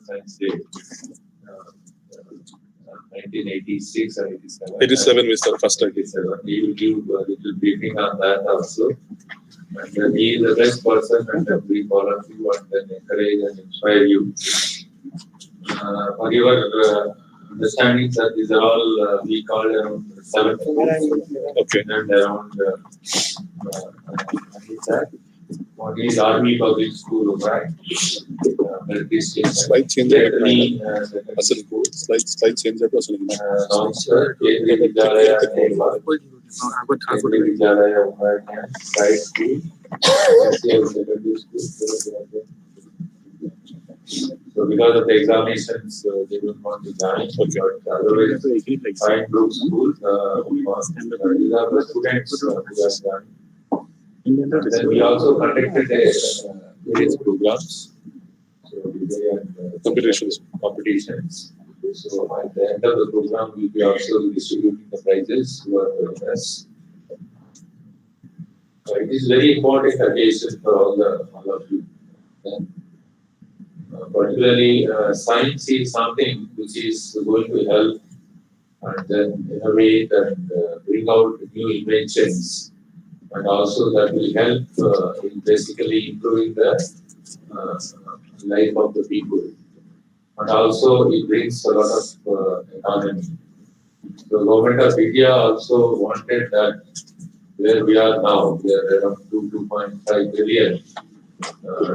Science Day. 1986 or 87. 87 is the first time. 87. He will give a little briefing on that also. And then he is the best person and we follow you and then encourage and inspire you. For your understanding that these are all we call around 7 Okay. and around one is Army Public School, right? Slide change. Slide change. So because of the examinations, they don't want to join. But otherwise, fine group schools, we must. These are the students who are joining. And then we also conducted various programs. So we had competitions. So at the end of the program, we will be also distributing the prizes to our winners. It is very important occasion for all of you. Particularly, science is something which is going to help and then innovate and bring out new inventions, and also that will help in basically improving the life of the people. And also it brings a lot of economy. The government of India also wanted that where we are now, we are around 2.5 billion.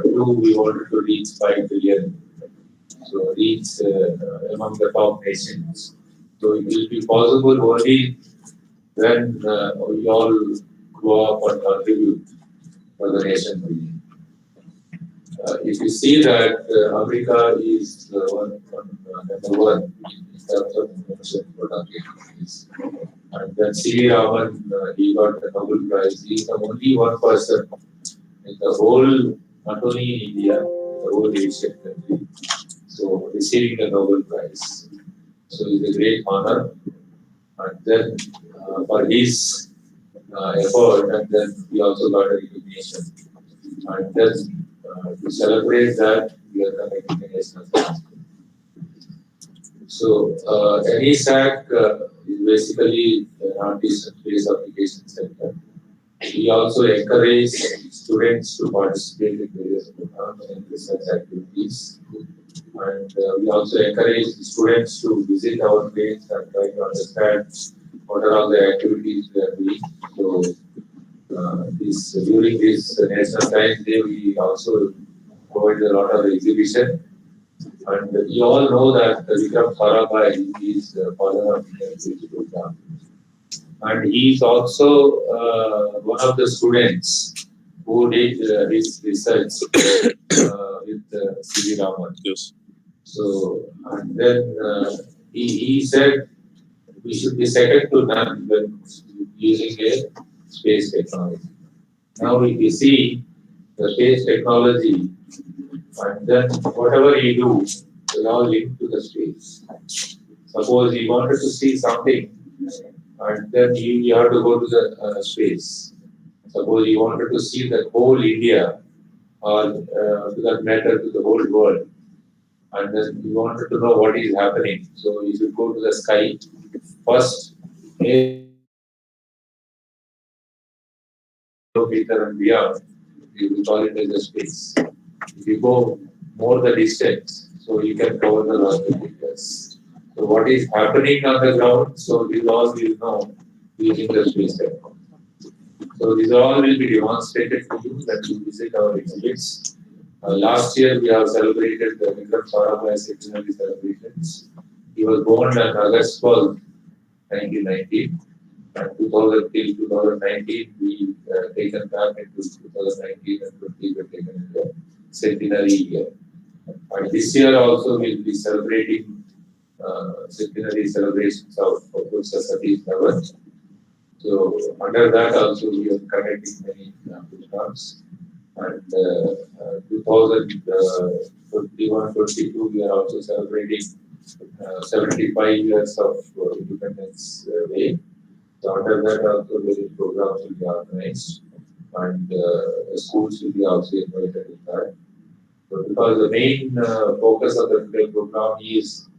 We wanted to reach 5 billion. So reach among the top nations. So it will be possible only when we all grow up and contribute for the nation building. If you see that America is number one in terms of innovation productivity, and then C.V. Raman, he got the Nobel Prize. He is the only one person in the whole, not only in India, the whole Asian country, so receiving the Nobel Prize. So it's a great honor. And then for his effort, and then we also got a recognition. And then to celebrate that, we are conducting a national science. So NESAC is basically an artisan space application center. We also encourage students to participate in various programs and research activities. And we also encourage students to visit our place and try to understand what are all the activities we are doing. So during this National Science Day, we also provide a lot of exhibition. And you all know that Vikram Sarabhai is the father of the research program. And he is also one of the students who did his research with C.V. Raman. Yes. So, and then he said we should be second to none when using a space technology. Now, if you see the space technology, and then whatever you do, will all link to the space. Suppose you wanted to see something, and then you have to go to the space. Suppose you wanted to see the whole India, or to that matter, to the whole world, and then you wanted to know what is happening. So you should go to the sky first, kilometer and beyond. We will call it as a space. If you go more the distance, so you can cover the larger meters. So what is happening on the ground? So these all will know using the space technology. So these all will be demonstrated to you that you visit our exhibits. Last year we have celebrated the Vikram Sarabhai centenary celebrations. He was born on August 12, 1919. And 2000 till 2019 we taken back into 2019 and 20 were taken in the centenary year. And this year also we will be celebrating centenary celebrations of Professor Satish Dhawan. So under that also we are conducting many programs. And 2021-22 we are also celebrating 75 years of Independence Day. So under that also various programs will be organized, and the schools will be also invited in that. So So because the main focus of the today program is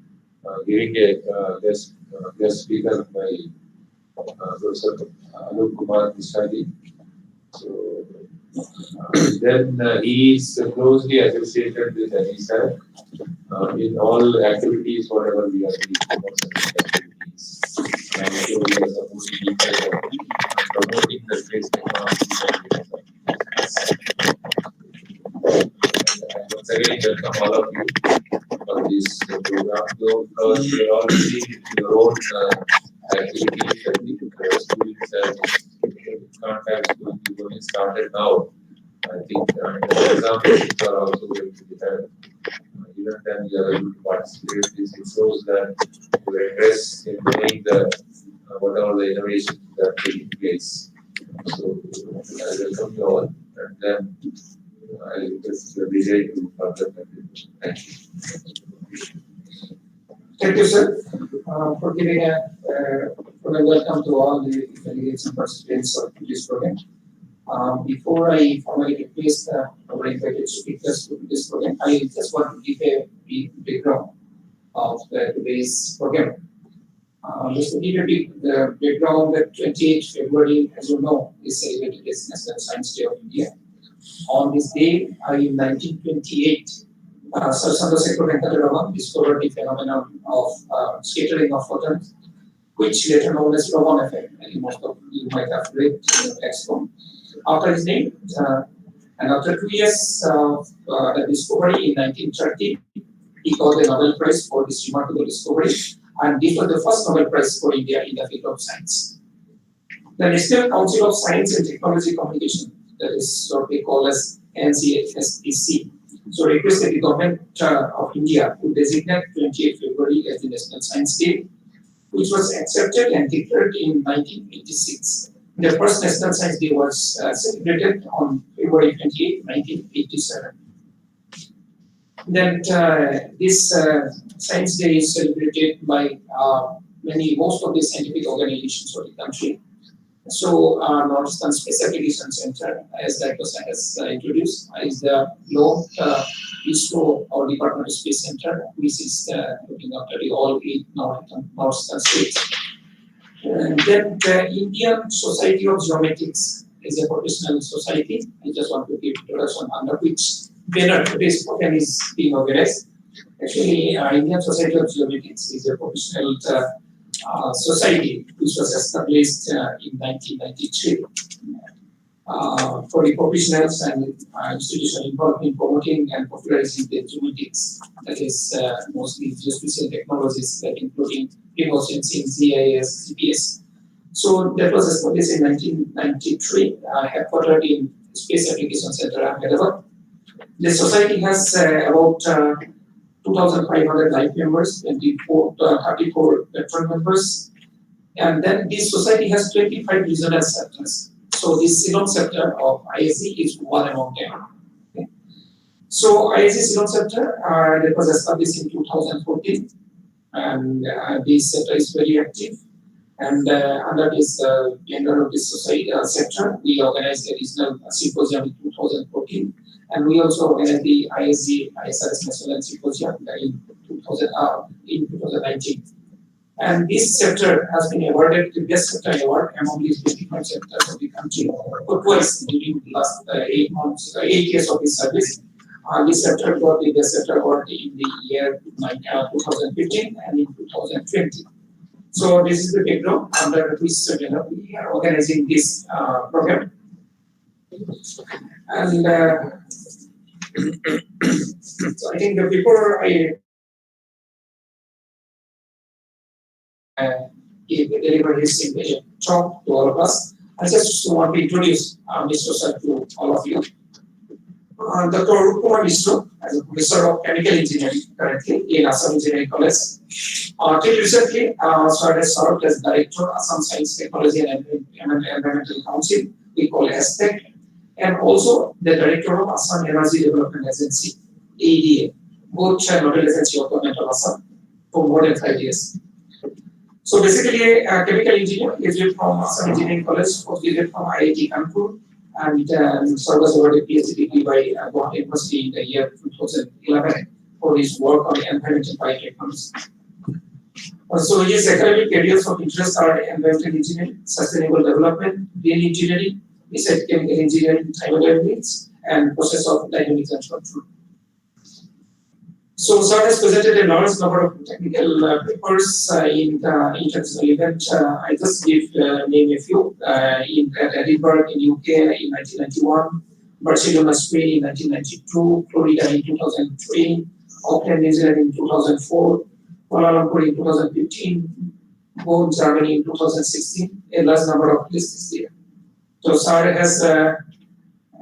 giving a guest speaker by Professor Anup Kumar Mishraji. So then he is closely associated with NESAC in all activities, whatever we are doing, activities, and so we are supporting each other and promoting the space technology. And once again, welcome all of you for this program. Though because you are already in your own activities, I think the students have contacts will be going started now. I think examinations are also going to be held. Even then, you are able to participate. This shows that your interest in doing the whatever the innovations that are taking place. So I welcome you all, and then I request the DJ to further continue. Thank you. Thank you, sir, for giving a welcome to all the delegates and participants of this program. Before I formally replace our invited speakers to this program, I just want to give a brief background of today's program. Just to give a big background, that 28th February, as you know, is celebrated as National Science Day of India. On this day, in 1928, Sir Chandrasekhar Venkata discovered the phenomenon of scattering of photons, which later known as Raman effect. I think most of you might have read in the textbook. After his name, and after 2 years of the discovery in 1930, he got the Nobel Prize for this remarkable discovery, and this was the first Nobel Prize for India in the field of science. The National Council of Science and Technology Communication, that is what we call as NCSEC, so requested the government of India to designate 28th February as the National Science Day, which was accepted and declared in 1986. The first National Science Day was celebrated on February 28, 1987. Then this Science Day is celebrated by most of the scientific organizations of the country. So, Northeastern Space Application Center, as that was introduced, is the low ISRO or Department of Space Center, which is looking after all 8 Northeastern states. And then the Indian Society of Geomatics is a professional society. I just want to give introduction under which banner today's program is being organized. Actually, Indian Society of Geomatics is a professional society which was established in 1993 for the professionals and institutions involved in promoting and popularizing the geomatics, that is mostly geospatial technologies, like including remote sensing, GIS, GPS. So that was established in 1993, headquartered in Space Application Center, Ahmedabad. The society has about 2,500 live members, 34 veteran members, and then this society has 25 regional sectors. So this Ceylon sector of ISC is one among them. Okay. So ISC Ceylon sector that was established in 2014, and this sector is very active. And under this banner of this society sector, we organized a regional symposium in 2014. And we also organized the ISG ISRS National Symposium in 2019. And this sector has been awarded the Best Sector Award among these 25 sectors of the country for twice during the last 8 years of its service. This sector got the Best Sector Award in the year 2015 and in 2020. So this is the background under which we are organizing this program. And so I think that before I deliver his talk to all of us, I just want to introduce Mr. Sir to all of you. Dr. Arup Kumar Mishra, as a professor of chemical engineering currently in Assam Engineering College. Till recently, Sir has served as director of Assam Science, Technology and Environmental Council, we call ASTEC, and also the director of Assam Energy Development Agency, AEDA, both nodal agency of government of Assam for more than 5 years. So basically, a chemical engineer, graduated from Assam Engineering College, graduated from IIT Kanpur, and Sir was awarded PhD degree by Guwahati University in the year 2011 for his work on environmental biotechnology. So his academic areas of interest are environmental engineering, sustainable development, green engineering, besides chemical engineering, thermodynamics, and process of dynamics and control. So Sir has presented a large number of technical papers in the international event. I just name a few. In Edinburgh in UK in 1991, Barcelona, Spain in 1992, Florida in 2003, Auckland, New Zealand in 2004, Kuala Lumpur in 2015, Bonn, Germany in 2016. A large number of lists is there. So Sir has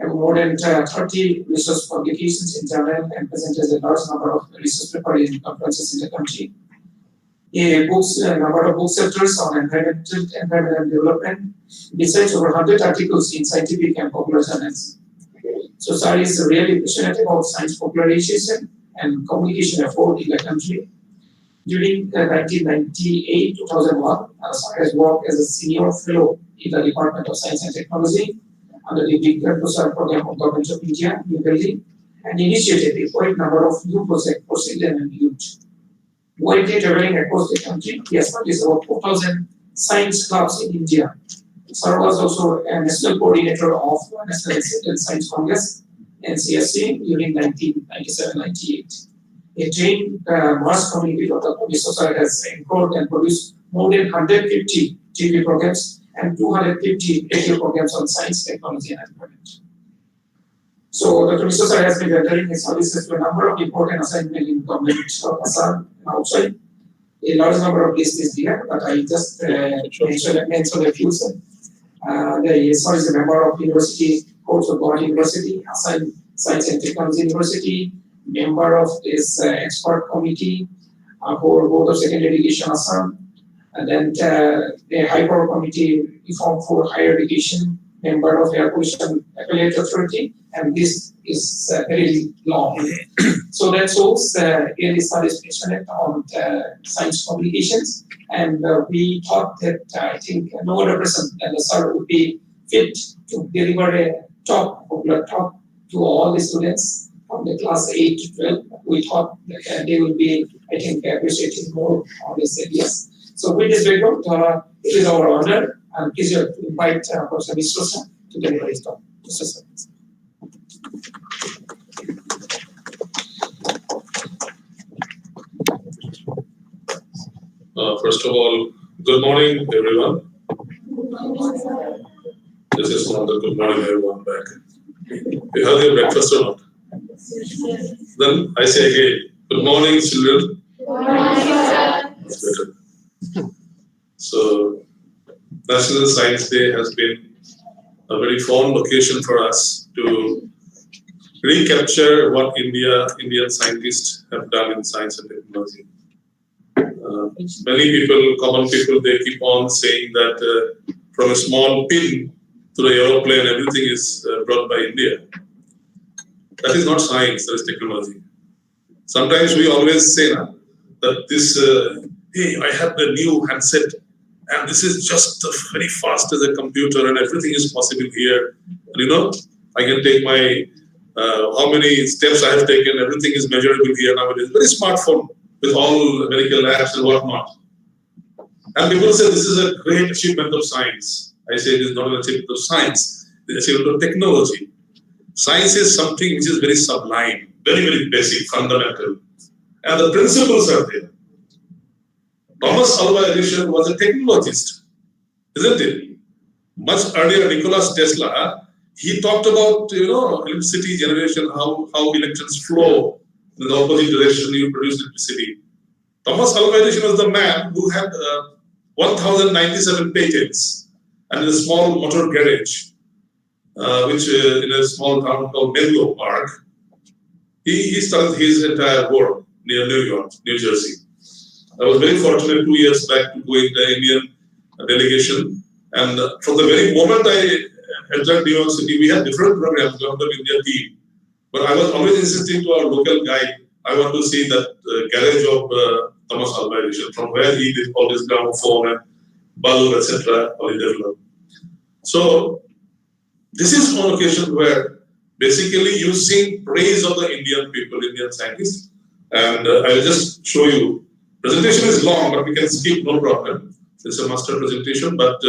more than 30 research publications in journal and presented a large number of research papers in conferences in the country. A number of book chapters on environment and development, besides over 100 articles in scientific and popular journals. So Sir is really passionate about science popularization and communication effort in the country. During 1998-2001, Sir has worked as a senior fellow in the Department of Science and Technology under the Big Professor Program of Government of India, New Delhi, and initiated a quite number of new projects for children and youth. Widely traveling across the country, he established about 4,000 science clubs in India. Sir was also a national coordinator of National Science Congress, NCSC, during 1997-98. A trained mass communicator, Dr. Sir has enrolled and produced more than 150 TV programs and 250 radio programs on science, technology, and environment. So Dr. Sir has been rendering his services to a number of important assignments in government of Assam and outside. A large number of lists is here, but I just mentioned a few. Sir is a member of University, Courts of Guwahati University, Assam Science and Technology University, member of this expert committee for Board of Secondary Education Assam, and then the High Power Committee formed for Higher Education, member of Air Pollution Appellate Authority, and this is very long. So that shows really Sir is passionate on science communications, and we thought that I think no other person than the Sir would be fit to deliver a popular talk to all the students from the class 8 to 12. We thought that they will be, I think, appreciating more on these ideas. So with this background, it is our honor and pleasure to invite Professor Vishwa to deliver his talk. Mr. Sir. First of all, good morning, everyone. This is another good morning, everyone. Back. You have your breakfast or not? Then I say again, good morning, children. Good morning, sir. That's better. So, National Science Day has been a very fond occasion for us to recapture what Indian scientists have done in science and technology. Many people, common people, they keep on saying that from a small pin to the aeroplane, everything is brought by India. That is not science, that is technology. Sometimes we always say that this, hey, I have the new handset, and this is just very fast as a computer, and everything is possible here. And I can take my, how many steps I have taken, everything is measurable here nowadays. Very smartphone with all medical apps and whatnot. And people say this is a great achievement of science. I say it is not an achievement of science, it is an achievement of technology. Science is something which is very sublime, very, very basic, fundamental. And the principles are there. Thomas Alva Edison was a technologist, isn't it? Much earlier, Nikola Tesla, he talked about, electricity generation, how electrons flow in the opposite direction, you produce electricity. Thomas Alva Edison was the man who had 1,097 patents and a small motor garage, which in a small town called Menlo Park. He started his entire work near New York, New Jersey. I was very fortunate 2 years back to go in the Indian delegation. And from the very moment I entered New York City, we had different programs, Government of India team. But I was always insisting to our local guide, I want to see that garage of Thomas Alva Edison, from where he did all this gramophone and bulb, etc., all he developed. So, this is one occasion where basically you sing praise of the Indian people, Indian scientists. And I'll just show you. Presentation is long, but we can skip, no problem. It's a master presentation, but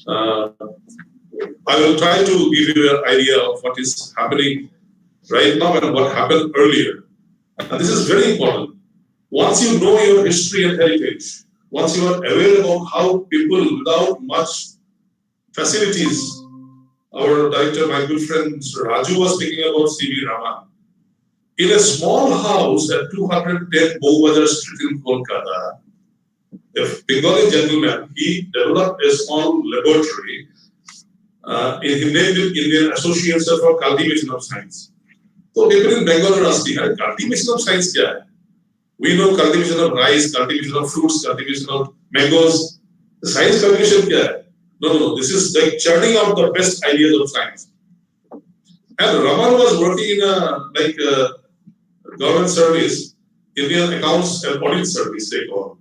I will try to give you an idea of what is happening right now and what happened earlier. And this is very important. Once you know your history and heritage, once you are aware about how people without much facilities, our director, my good friend Mr. Raju was speaking about C.V. Raman. In a small house at 210 Bowbazar Street in Kolkata, a Bengali gentleman, he developed a small laboratory. He named it Indian Association for Cultivation of Science. So people in Bengal are asking, cultivation of science kya hai? We know cultivation of rice, cultivation of fruits, cultivation of mangoes. The science cultivation kya hai? No. This is like churning out the best ideas of science. And Raman was working in a government service, Indian Accounts and Audit Service, they call.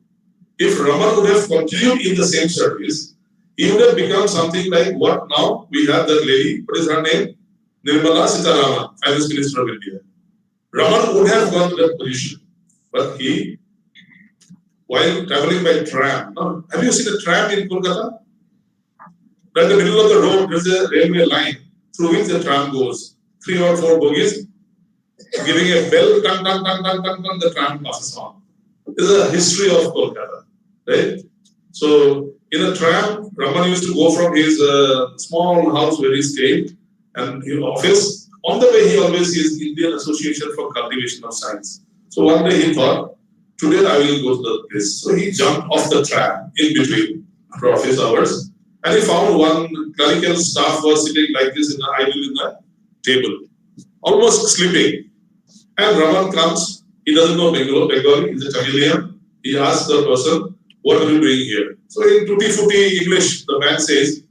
If Raman would have continued in the same service, he would have become something like what now we have that lady, what is her name? Nirmala Sitaraman, Finance Minister of India. Raman would have gone to that position, but he, while traveling by tram, now, have you seen a tram in Kolkata? Right in the middle of the road, there's a railway line through which the tram goes. 3 or 4 bogies, giving a bell, tang, tang, tang, tang, tang, tang, the tram passes on. This is a history of Kolkata, right? So, in a tram, Raman used to go from his small house where he stayed and his office. On the way, he always sees Indian Association for Cultivation of Science. So one day he thought, today I will go to the place. So he jumped off the tram in between after office hours, and he found one clerical staff was sitting like this in a table, almost sleeping. And Raman comes. He doesn't know Bengali. He's a Tamilian. He asks the person, "What are you doing here?" So in tutti-frutti English, the man says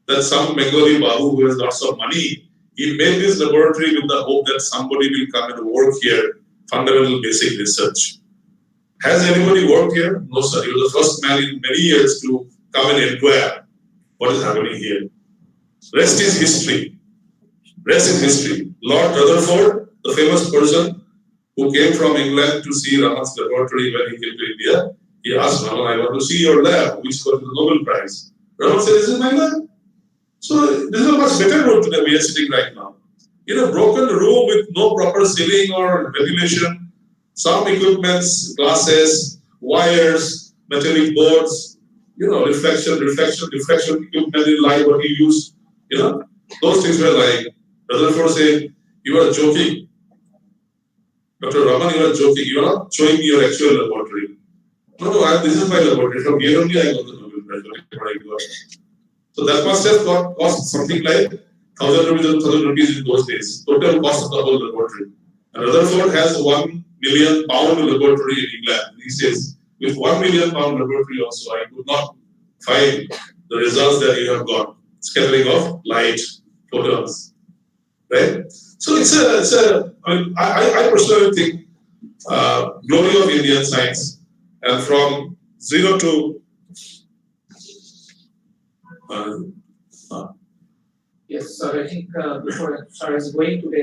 that some Bengali Babu who has lots of money, he made this laboratory with the hope that somebody will come and work here, fundamental basic research. Has anybody worked here? No, sir. He was the first man in many years to come and inquire what is happening here. Rest is history. Rest is history. Lord Rutherford, the famous person who came from England to see Raman's laboratory when he came to India, he asked Raman, "I want to see your lab, which got the Nobel Prize." Raman said, "This is my lab." So this is a much better room than we are sitting right now. In a broken room with no proper ceiling or ventilation, some equipments, glasses, wires, metallic boards, reflection equipment in light what he used, those things were like, Rutherford said, "You are joking. Dr. Raman, you are joking. You are not showing me your actual laboratory." No, this is my laboratory. From here only I got the Nobel Prize. So that must have cost something like 1,000 rupees or 1,000 rupees in those days. Total cost of the whole laboratory. And Rutherford has £1 million laboratory in England. He says, with £1 million laboratory also, I could not find the results that you have got. Scattering of light, photons, right? So I personally think glory of Indian science, and from zero to Yes, sir. I think before Sir is going to the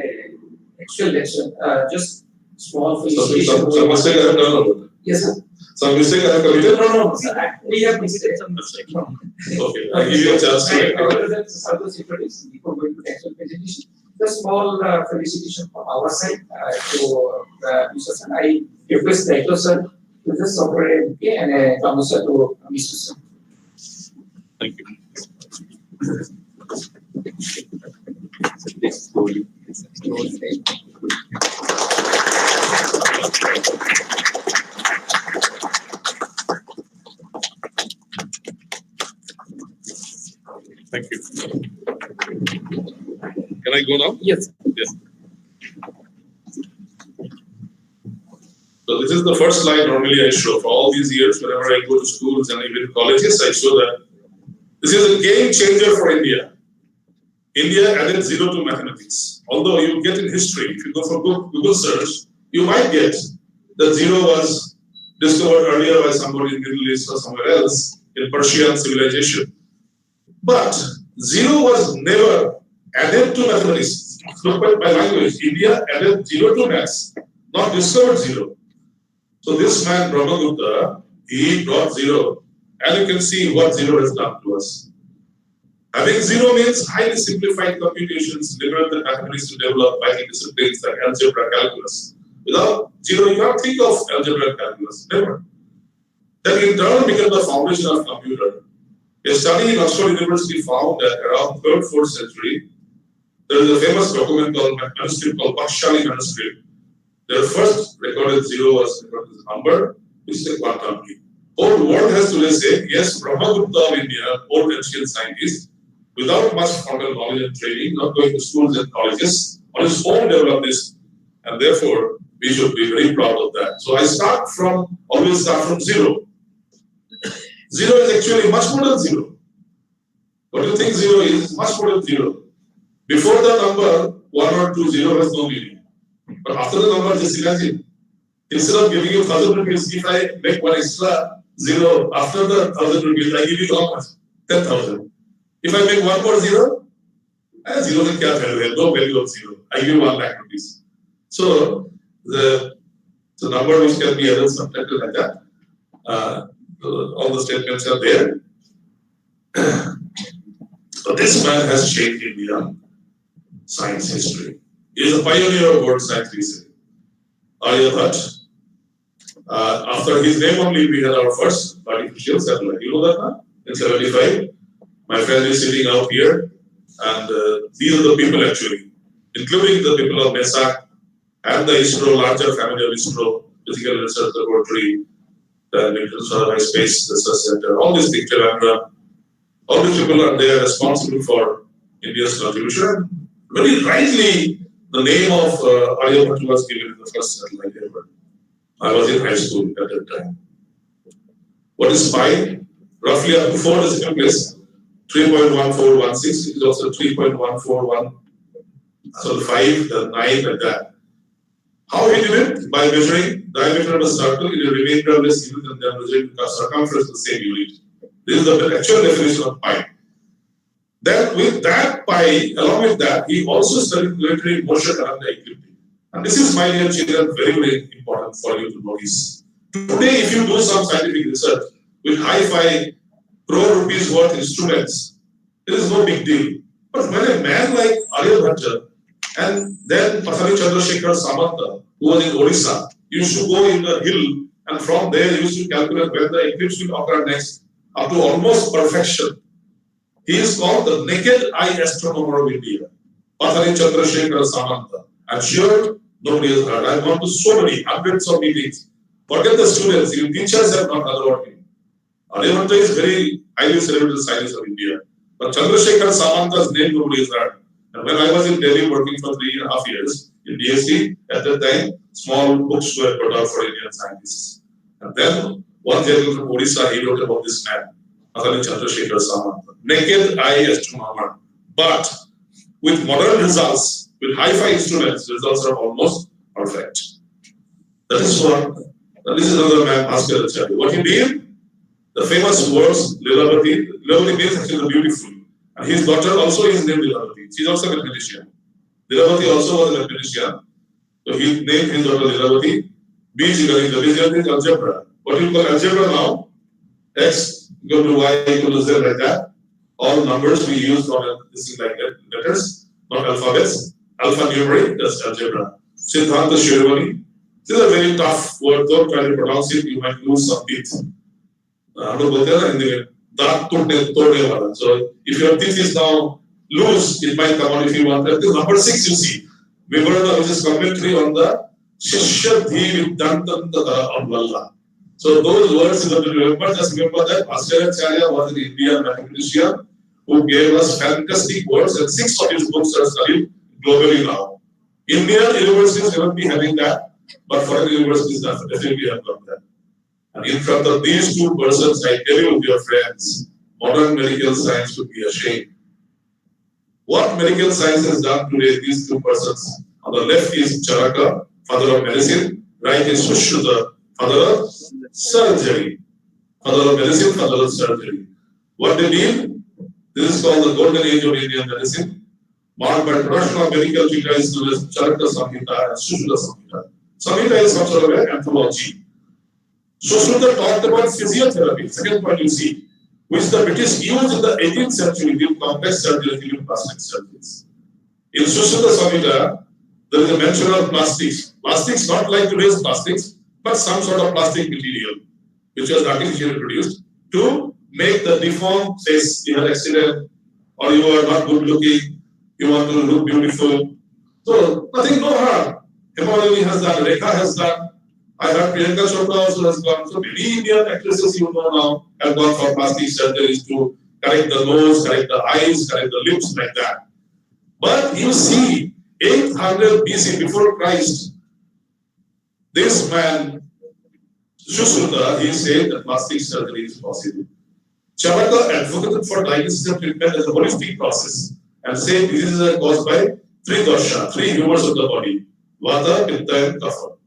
actual lecture, just small felicitation. Some mistake I have done about it. Yes, sir. Some mistake I have committed? No, sir. We have mistakes. Okay, I give you a chance to Before going to the actual presentation, just small felicitation from our side to Mr. Sir. I request the Director Sir to just offer a bouquet and a thermos to Mr. Sir. Thank you. Thank you. Can I go now? Yes. Yes. So this is the first slide normally I show for all these years. Whenever I go to schools and even colleges, I show that this is a game changer for India. India added zero to mathematics. Although you get in history, if you go for Google search, you might get that zero was discovered earlier by somebody in the Middle East or somewhere else in Persian civilization. But zero was never added to mathematics. Look at my language. India added 0 to maths, not discovered 0. So this man, Brahmagupta, he brought 0. And you can see what 0 has done to us. Having 0 means highly simplified computations, liberated mathematics to develop vital disciplines like algebra, calculus. Without 0, you can't think of algebra and calculus, never. Then in turn became the foundation of computer. A study in Oxford University found that around 3rd, 4th century, there is a famous document called manuscript called Pakshali manuscript. Their first recorded 0 was recorded as a number, which is a quantum key. Whole world has today said, yes, Brahmagupta of India, old ancient scientist, without much formal knowledge and training, not going to schools and colleges, on his own developed this, and therefore we should be very proud of that. So I always start from 0. 0 is actually much more than 0. What do you think 0 is? It's much more than 0. Before the number 1 or 2, 0 has no meaning. But after the number, just imagine. Instead of giving you 1,000 rupees, if I make one extra 0 after the 1,000 rupees, I give you how much? 10,000. If I make one more 0, 0 can क्या value है? No value of 0. I give 1 lakh rupees. So the number which can be added subtracted like that. All the statements are there. So this man has changed Indian science history. He is a pioneer of world science research. Aryabhat. After his name only, we had our first artificial satellite. You know that now? In 75. My friend is sitting out here, and these are the people actually, including the people of NESAC and the ISRO, larger family of ISRO, Physical Research Laboratory, the Military Space Research Center, all these things, all these people are there responsible for India's contribution. Very rightly, the name of Aryabhat was given in the first satellite ever. I was in high school at that time. What is pi? Roughly up to 4 decimal place. 3.1416 is also 3.141. So 5, the 9, like that. How he did it? By measuring diameter of a circle in a remainderless unit and then measuring the circumference of the same unit. This is the actual definition of pi. Then with that pi, along with that, he also studied planetary motion around the ecliptic. And this is, my dear children, very, very important for you to notice. Today, if you do some scientific research with high-fi crore rupees worth instruments, it is no big deal. But when a man like Aryabhat and then Pathani Chandrasekhar Samanta, who was in Odisha, used to go in the hill, and from there he used to calculate when the eclipse will occur next, up to almost perfection. He is called the naked eye astronomer of India, Pathani Chandrasekhar Samanta. I'm sure nobody has heard. I've gone to so many hundreds of meetings. Forget the students, even teachers have not heard about him. Aryabhat is very highly celebrated scientist of India. But Chandrasekhar Samanta's name nobody has heard. And when I was in Delhi working for 3.5 years in DSC, at that time, small books were put out for Indian scientists. And then one gentleman from Odisha, he wrote about this man, Pathani Chandrasekhar Samanta. Naked eye astronomer. But with modern results, with hi-fi instruments, results are almost perfect. That is what, this is another man, Bhaskar. What he did, the famous words, Lilavati. Lilavati means actually the beautiful. And his daughter also is named Lilavati. She is also a mathematician. Lilavati also was a mathematician. So he named his daughter Lilavati. Beijing, the Beijing is algebra. What you call algebra now? X equal to Y equal to Z, like that. All numbers we use from this is like letters, not alphabets. Alphanumeric, that's algebra. Siddhanta Shirvani. This is a very tough word. Don't try to pronounce it. You might lose some teeth. So if your teeth is now loose, it might come out if you want. That is number 6 you see. Vivarana, which is commentary on the Shishya Dantantata of Valla. So those words you have to remember. Just remember that Bhaskara was an Indian mathematician who gave us fantastic words, and 6 of his books are studied globally now. Indian universities will not be having that, but foreign universities definitely have got that. And in front of these 2 persons, I tell you, dear friends, modern medical science would be ashamed. What medical science has done today, these 2 persons, on the left is Charaka, father of medicine, right is Sushruta, father of surgery. Father of medicine, father of surgery. What they did, this is called the golden age of Indian medicine. marked by production of medical treatises known as Charaka Samhita and Sushruta Samhita. Samhita is some sort of an anthology. Sushruta talked about physiotherapy, second point you see, which the British used in the 18th century with complex surgery, even plastic surgeries. In Sushruta Samhita, there is a mention of plastics. Plastics, not like today's plastics, but some sort of plastic material, which was artificially produced to make the deformed face. You had accident, or you are not good looking, you want to look beautiful. So nothing, no harm. Hemorrhage has done, Rekha has done. I heard Priyanka Chopra also has gone. So many Indian actresses you know now have gone for plastic surgeries to correct the nose, correct the eyes, correct the lips, like that. But you see, 800 BC before Christ, this man, Sushruta, he said that plastic surgery is possible. Charaka advocated for diagnosis and treatment as a holistic process and said diseases are caused by three dosha, three humors of the body, Vata, Pitta, and Kapha.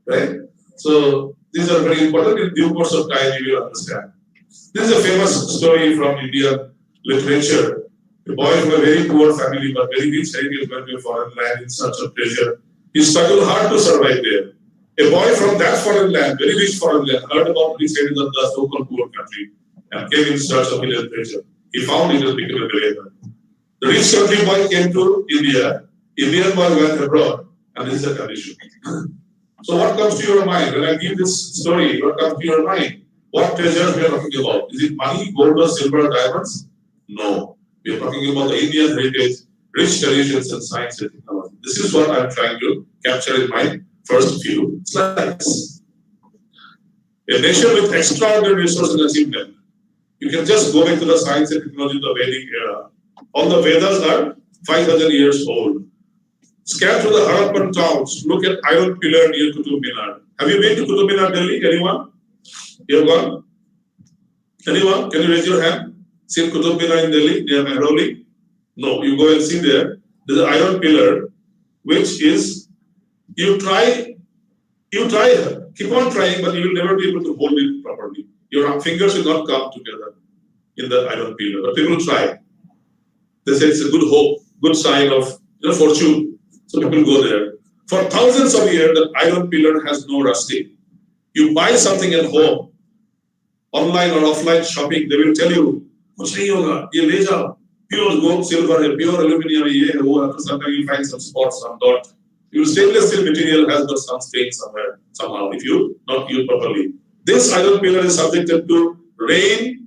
Right? So these are very important. In due course of time, you will understand. This is a famous story from Indian literature. A boy from a very poor family, but very rich heritage went to a foreign land in search of treasure. He struggled hard to survive there. A boy from that foreign land, very rich foreign land, heard about rich heritage of the so-called poor country and came in search of hidden treasure. He found it and became a believer. The rich country boy came to India. Indian boy went abroad, and this is the condition. So what comes to your mind when I give this story? What comes to your mind? What treasures we are talking about? Is it money, gold, or silver, or diamonds? No. We are talking about the Indian heritage, rich traditions, and science and technology. This is what I'm trying to capture in my first few slides. A nation with extraordinary resources and achievement. You can just go back to the science and technology of the Vedic era. All the Vedas are 5,000 years old. Scan through the Harappan towns. Look at iron pillar near Qutub Minar. Have you been to Qutub Minar, Delhi? Anyone? You have gone? Anyone? Can you raise your hand? Seen Qutub Minar in Delhi near Mehrauli? No. You go and see there. There's an iron pillar, which is you try, keep on trying, but you will never be able to hold it properly. Your fingers will not come together in the iron pillar. But people try. They say it's a good hope, good sign of fortune. So people go there. For thousands of years, the iron pillar has no rusting. You buy something at home, online or offline shopping, they will tell you, kuch nahi hoga, ye le jao. Pure gold, silver, pure aluminum, ye hai, wo hai. After some time you find some spots, some dot. Your stainless steel material has got some stain somewhere, somehow, if you not use properly. This iron pillar is subjected to rain,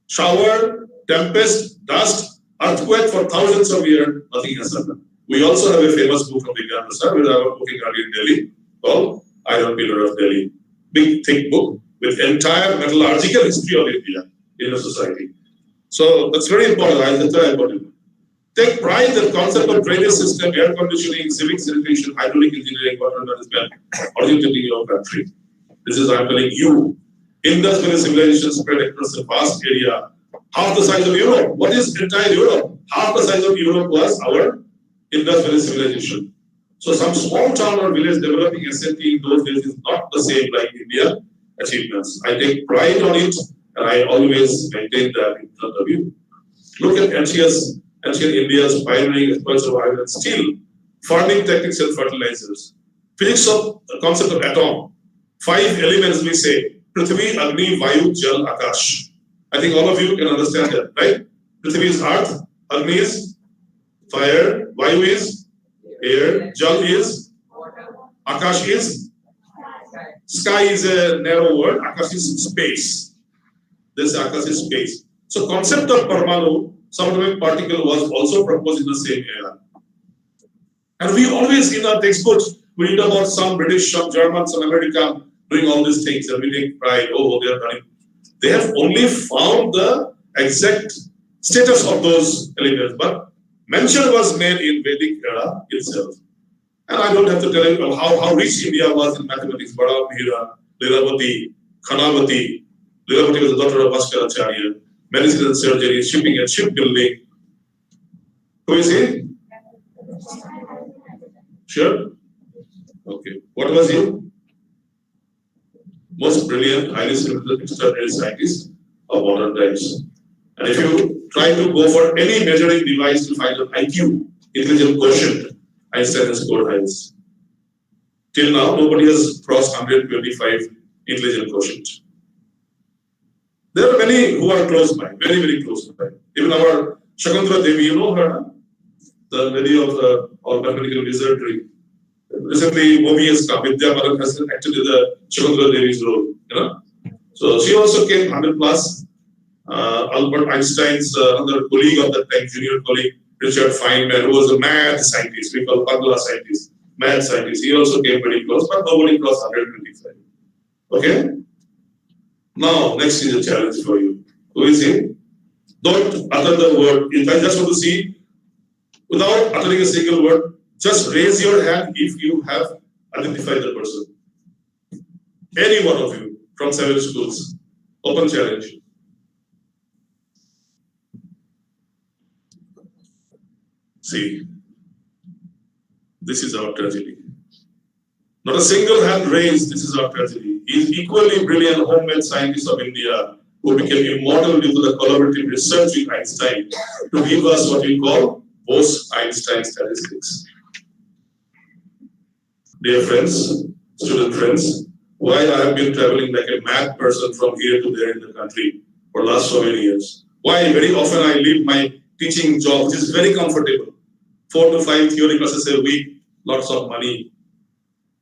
shower, tempest, dust, earthquake for thousands of years, nothing has happened. We also have a famous book from Vigyan Prasad, which I was booking earlier in Delhi, called Iron Pillar of Delhi. Big, thick book with entire metallurgical history of India in the society. So that's very important. That's very important. Take pride in the concept of drainage system, air conditioning, civic sanitation, hydraulic engineering, water management, originating in your country. This is, I'm telling you, Indus Valley civilization spread across a vast area, half the size of Europe. What is entire Europe? Half the size of Europe was our Indus Valley civilization. So some small town or village developing S&T in those days is not the same like India achievements. I take pride on it and I always maintain that in front of you. Look at ancient India's pioneering exploits of iron and steel, farming techniques and fertilizers, physics of the concept of atom, 5 elements we say, Prithvi, Agni, Vayu, Jal, Akash. I think all of you can understand that, right? Prithvi is earth, Agni is fire, Vayu is air, Jal is Akash is sky is a narrow word, Akash is space. This Akash is space. So concept of Parmanu, subatomic particle, was also proposed in the same era. And we always in our textbooks we read about some British, some German, some American doing all these things and we take pride, oh they are done it. They have only found the exact status of those elements, but mention was made in Vedic era itself. And I don't have to tell you how rich India was in mathematics. Bada Mihira, Lilavati, Khanavati. Lilavati was the daughter of Bhaskaracharya. Medicine and surgery, shipping and shipbuilding. Who is he? Sure? Okay. What was he? Most brilliant, highly skilled, extraordinary scientist of modern times. And if you try to go for any measuring device to find an IQ, intelligence quotient, Einstein has scored highest. Till now, nobody has crossed 125 intelligence quotient. There are many who are close by, very, very close by. Even our Shakuntala Devi, you know her, huh? The lady of our mathematical wizardry. Recently, movie has come. Vidya Balan has acted in the Shakuntala Devi's role. You know, so she also came 100 plus. Albert Einstein's other colleague of that time, junior colleague, Richard Feynman, who was a mad scientist, we call Pagla scientist, mad scientist. He also came very close, but nobody crossed 125. Okay? Now, next is a challenge for you. Who is he? Don't utter the word. If I just want to see, without uttering a single word, just raise your hand if you have identified the person. Any one of you from 7 schools. Open challenge. See, this is our tragedy. Not a single hand raised, this is our tragedy. He is equally brilliant homemade scientist of India who became immortal due to the collaborative research with Einstein to give us what we call Bose-Einstein statistics. Dear friends, student friends, why I have been traveling like a mad person from here to there in the country for last so many years? Why very often I leave my teaching job, which is very comfortable. 4 to 5 theory classes a week, lots of money.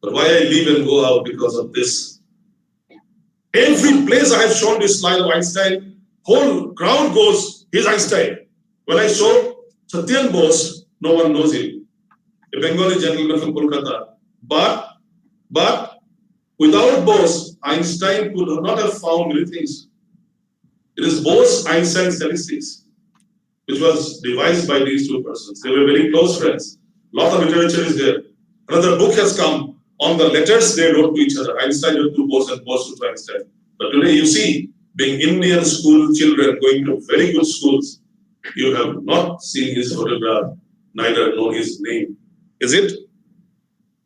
But why I leave and go out? Because of this. Every place I have shown this slide of Einstein, whole crowd goes, he's Einstein. When I show Satyan Bose, no one knows him. A Bengali gentleman from Kolkata. But without Bose, Einstein could not have found many things. It is Bose-Einstein statistics, which was devised by these two persons. They were very close friends. A lot of literature is there. Another book has come on the letters they wrote to each other. Einstein wrote to Bose and Bose to Einstein. But today you see, being Indian school children going to very good schools, you have not seen his photograph, neither know his name. Is it?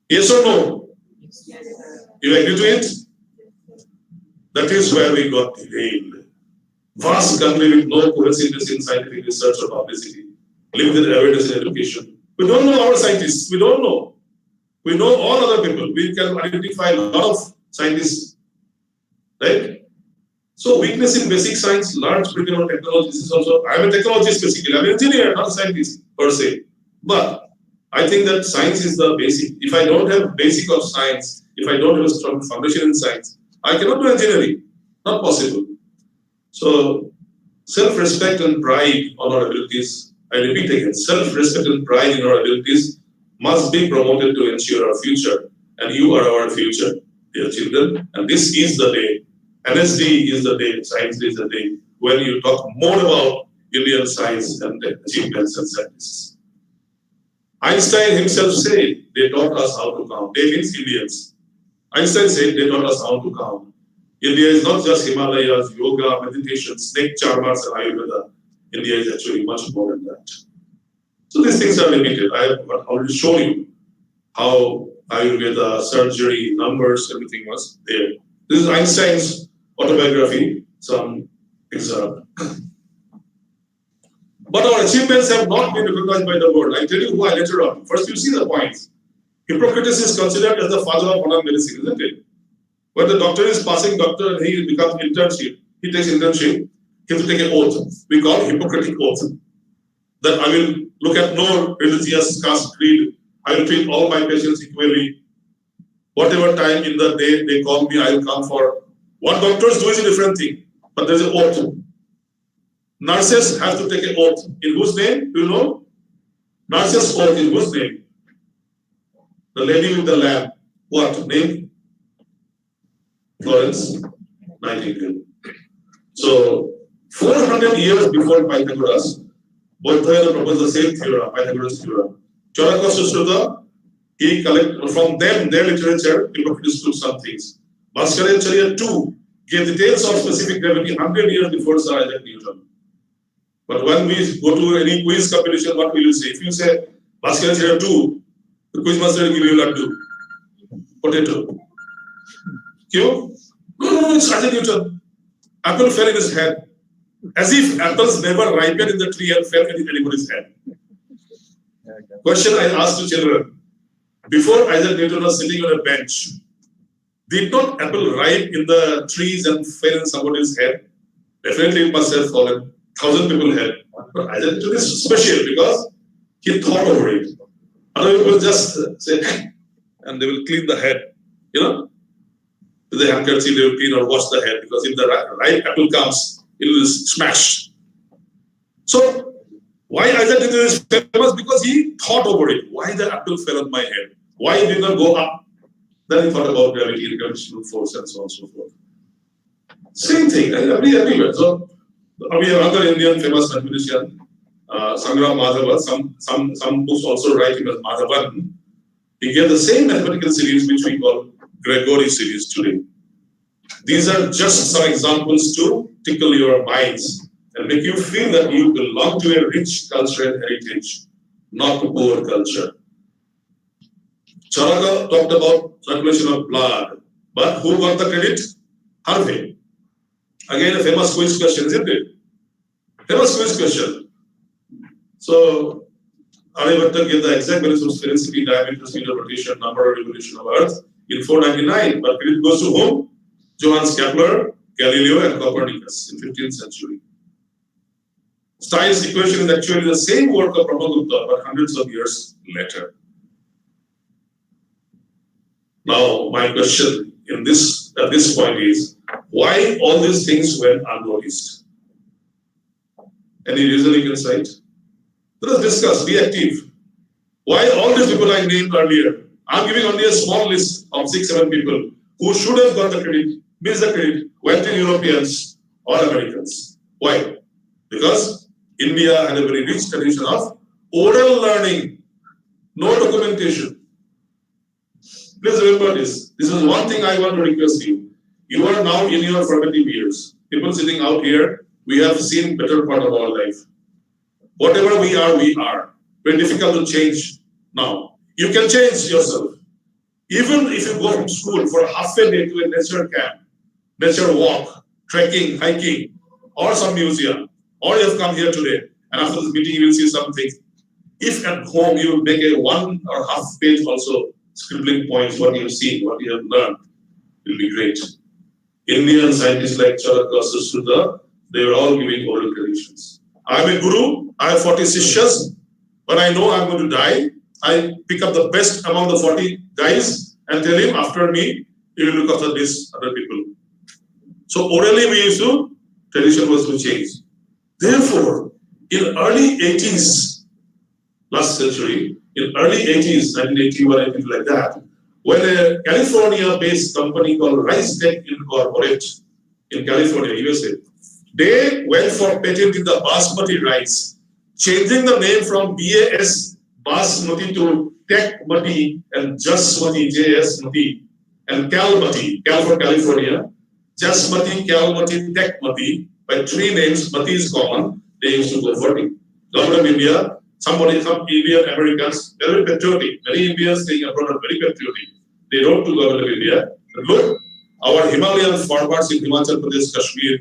Yes or no? You agree to it? That is where we got derailed. Vast country with no cohesiveness in scientific research or publicity, limited evidence in education. We don't know our scientists. We don't know. We know all other people. We can identify a lot of scientists, right? So weakness in basic science, large critical technologies is also. I am a technologist basically. I am an engineer, not a scientist per se. But I think that science is the basic. If I don't have basic of science, if I don't have a strong foundation in science, I cannot do engineering. Not possible. So, self-respect and pride on our abilities, I repeat again, self-respect and pride in our abilities must be promoted to ensure our future. And you are our future, dear children. And this is the day, NSD is the day, Science Day is the day, when you talk more about Indian science and achievements and scientists. Einstein himself said, they taught us how to count. They means Indians. Einstein said, they taught us how to count. India is not just Himalayas, yoga, meditation, snake charmers, and Ayurveda. India is actually much more than that. So these things are limited. I have already shown you how Ayurveda, surgery, numbers, everything was there. This is Einstein's autobiography, some example. But our achievements have not been recognized by the world. I tell you why later on. First, you see the points. Hippocrates is considered as the father of modern medicine, isn't it? When the doctor is passing doctor and he becomes internship, he takes internship, he has to take an oath. We call Hippocratic oath. That I will look at no religious caste creed. I will treat all my patients equally. Whatever time in the day they call me, I will come for. What doctors do is a different thing. But there is an oath. Nurses have to take an oath. In whose name? Do you know? Nurses oath in whose name? The lady with the lamp. What name? Florence Nightingale. So 400 years before Pythagoras, Bodhayana proposed the same theorem, Pythagoras theorem. Charaka Sushruta, he collected from them, their literature, Hippocrates took some things. Bhaskaracharyya too gave details of specific gravity 100 years before Sir Isaac Newton. But when we go to any quiz competition, what will you say? If you say Bhaskaracharyya too, the quiz master will give you laddu, potato. Kyo? No, it's Isaac Newton. Apple fell in his hand. As if apples never ripened in the tree and fell in anybody's hand. Question I asked to children. Before Isaac Newton was sitting on a bench, did not apple ripe in the trees and fell in somebody's head? Definitely it must have fallen. 1,000 people head. But Isaac Newton is special because he thought over it. Other people just say, and they will clean the head, with the handkerchief, they will clean or wash the head, because if the ripe apple comes, it will smash. So, why Isaac Newton is famous? Because he thought over it. Why the apple fell on my head? Why it did not go up? Then he thought about gravity and gravitational force and so on and so forth. Same thing, everywhere. So, we have another Indian famous mathematician, Sangram Madhavan. Some books also write him as Madhavan. He gave the same mathematical series which we call Gregory series today. These are just some examples to tickle your minds and make you feel that you belong to a rich culture and heritage, not to poor culture. Charaka talked about circulation of blood, but who got the credit? Harvey. Again, a famous quiz question, isn't it? Famous quiz question. So, Aryabhatta gave the exact values of sphericity, diameter, speed of rotation, number of revolution of Earth in 499, but credit goes to whom? Johannes Kepler, Galileo, and Copernicus in 15th century. Stein's equation is actually the same work of Brahmagupta, but hundreds of years later. Now, my question at this point is, why all these things went unnoticed? Any reason you can cite? Let us discuss, be active. Why all these people I named earlier? I'm giving only a small list of 6-7 people who should have got the credit, missed the credit, went to Europeans or Americans. Why? Because India had a very rich tradition of oral learning, no documentation. Please remember this. This is one thing I want to request you. You are now in your formative years. People sitting out here, we have seen better part of our life. Whatever we are. Very difficult to change now. You can change yourself. Even if you go to school for half a day to a nature camp, nature walk, trekking, hiking, or some museum, or you have come here today, and after this meeting you will see something. If at home you make a 1 or half page also scribbling points, what you have seen, what you have learned, will be great. Indian scientists like Charaka, Susruta, they were all giving oral traditions. I am a guru, I have 40 sishyas. When I know I am going to die, I pick up the best among the 40 guys and tell him, after me, he will look after these other people. So orally we used to, tradition was to change. Therefore, in early 80s, last century, in early 80s, 1981, anything like that, when a California-based company called Rice Tech Incorporate in California, USA, they went for patent in the basmati rice, changing the name from BAS basmati to Techmati and Jasmati, JSMati, and Calmati, Cal for California, Jasmati, Calmati, Techmati, by 3 names. Mati is common, they used to go for it. Government of India, some Indian Americans, they're very patriotic. Many Indians staying abroad are very patriotic. They wrote to government of India, look, our Himalayan farmers in Himachal Pradesh, Kashmir,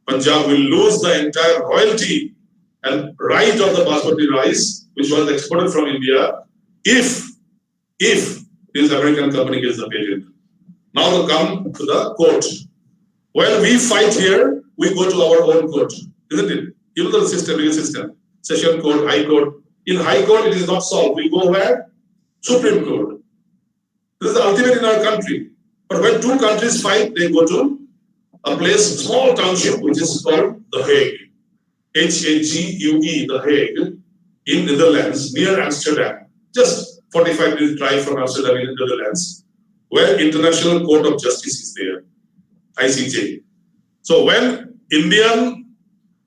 Punjab will lose the entire royalty and right of the basmati rice, which was exported from India, if this American company gets the patent. Now they come to the court. When we fight here, we go to our own court, isn't it? You know the system, legal system. Session court, high court. In high court, it is not solved. We go where? Supreme Court. This is the ultimate in our country. But when 2 countries fight, they go to a place, small township, which is called The Hague. Hague, The Hague, in Netherlands, near Amsterdam. Just 45 minutes drive from Amsterdam in the Netherlands, where International Court of Justice is there, ICJ. So when Indian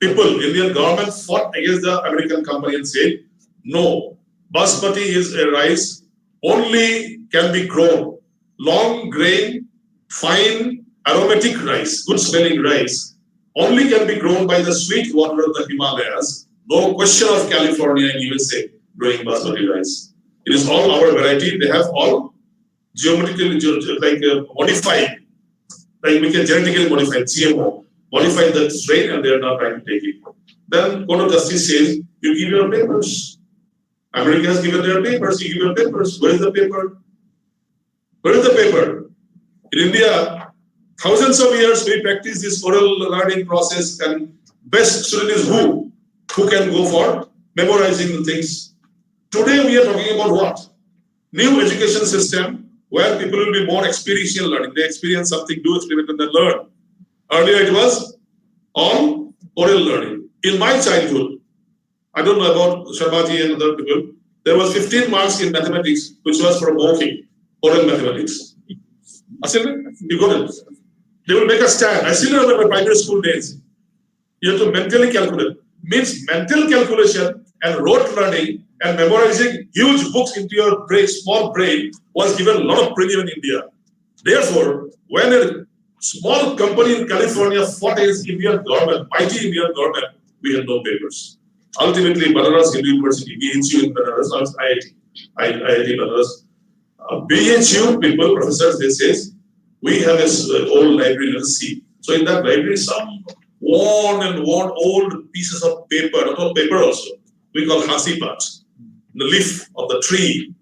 people, Indian government fought against the American company and said, no, basmati is a rice only can be grown, long grain, fine aromatic rice, good smelling rice, only can be grown by the sweet water of the Himalayas. No question of California and USA growing basmati rice. It is all our variety. They have all geometrically modified, like we can genetically modify, GMO, modify the strain, and they are not trying to take it. Then Court of Justice says, you give your papers. America has given their papers, you give your papers. Where is the paper? Where is the paper? In India, thousands of years we practice this oral learning process, and best student is who? Who can go for memorizing the things. Today we are talking about what? New education system where people will be more experiential learning. They experience something, do experiment, and then learn. Earlier it was all oral learning. In my childhood, I don't know about Sharmaji and other people, there was 15 marks in mathematics, which was for mocking, oral mathematics. You got it? They will make a stand. I still remember my primary school days. You have to mentally calculate. Means mental calculation and rote learning and memorizing huge books into your brain, small brain, was given a lot of premium in India. Therefore, when a small company in California fought against Indian government, mighty Indian government, we had no papers. Ultimately, Banaras Hindu University, BHU in Banaras, IIT Banaras, BHU people, professors, they say, we have this old library, let us see. So in that library, some worn old pieces of paper, not all paper also, we call hasipat, the leaf of the tree,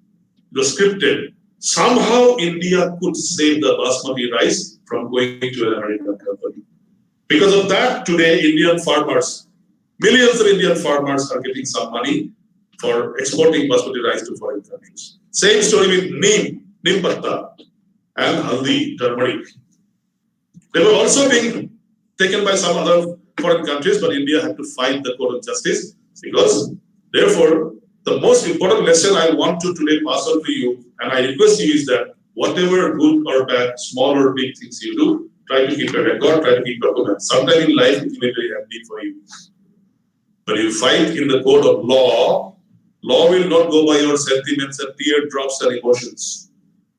was scripted. Somehow India could save the basmati rice from going to an American company. Because of that, today Indian farmers, millions of Indian farmers are getting some money for exporting basmati rice to foreign countries. Same story with neem patta and haldi, turmeric. They were also being taken by some other foreign countries, but India had to fight the court of justice because, therefore, the most important lesson I want to today pass on to you, and I request you, is that whatever good or bad, small or big things you do, try to keep a record, try to keep documents. Sometime in life, it will be very handy for you. But you fight in the court of law, law will not go by your sentiments and teardrops and emotions.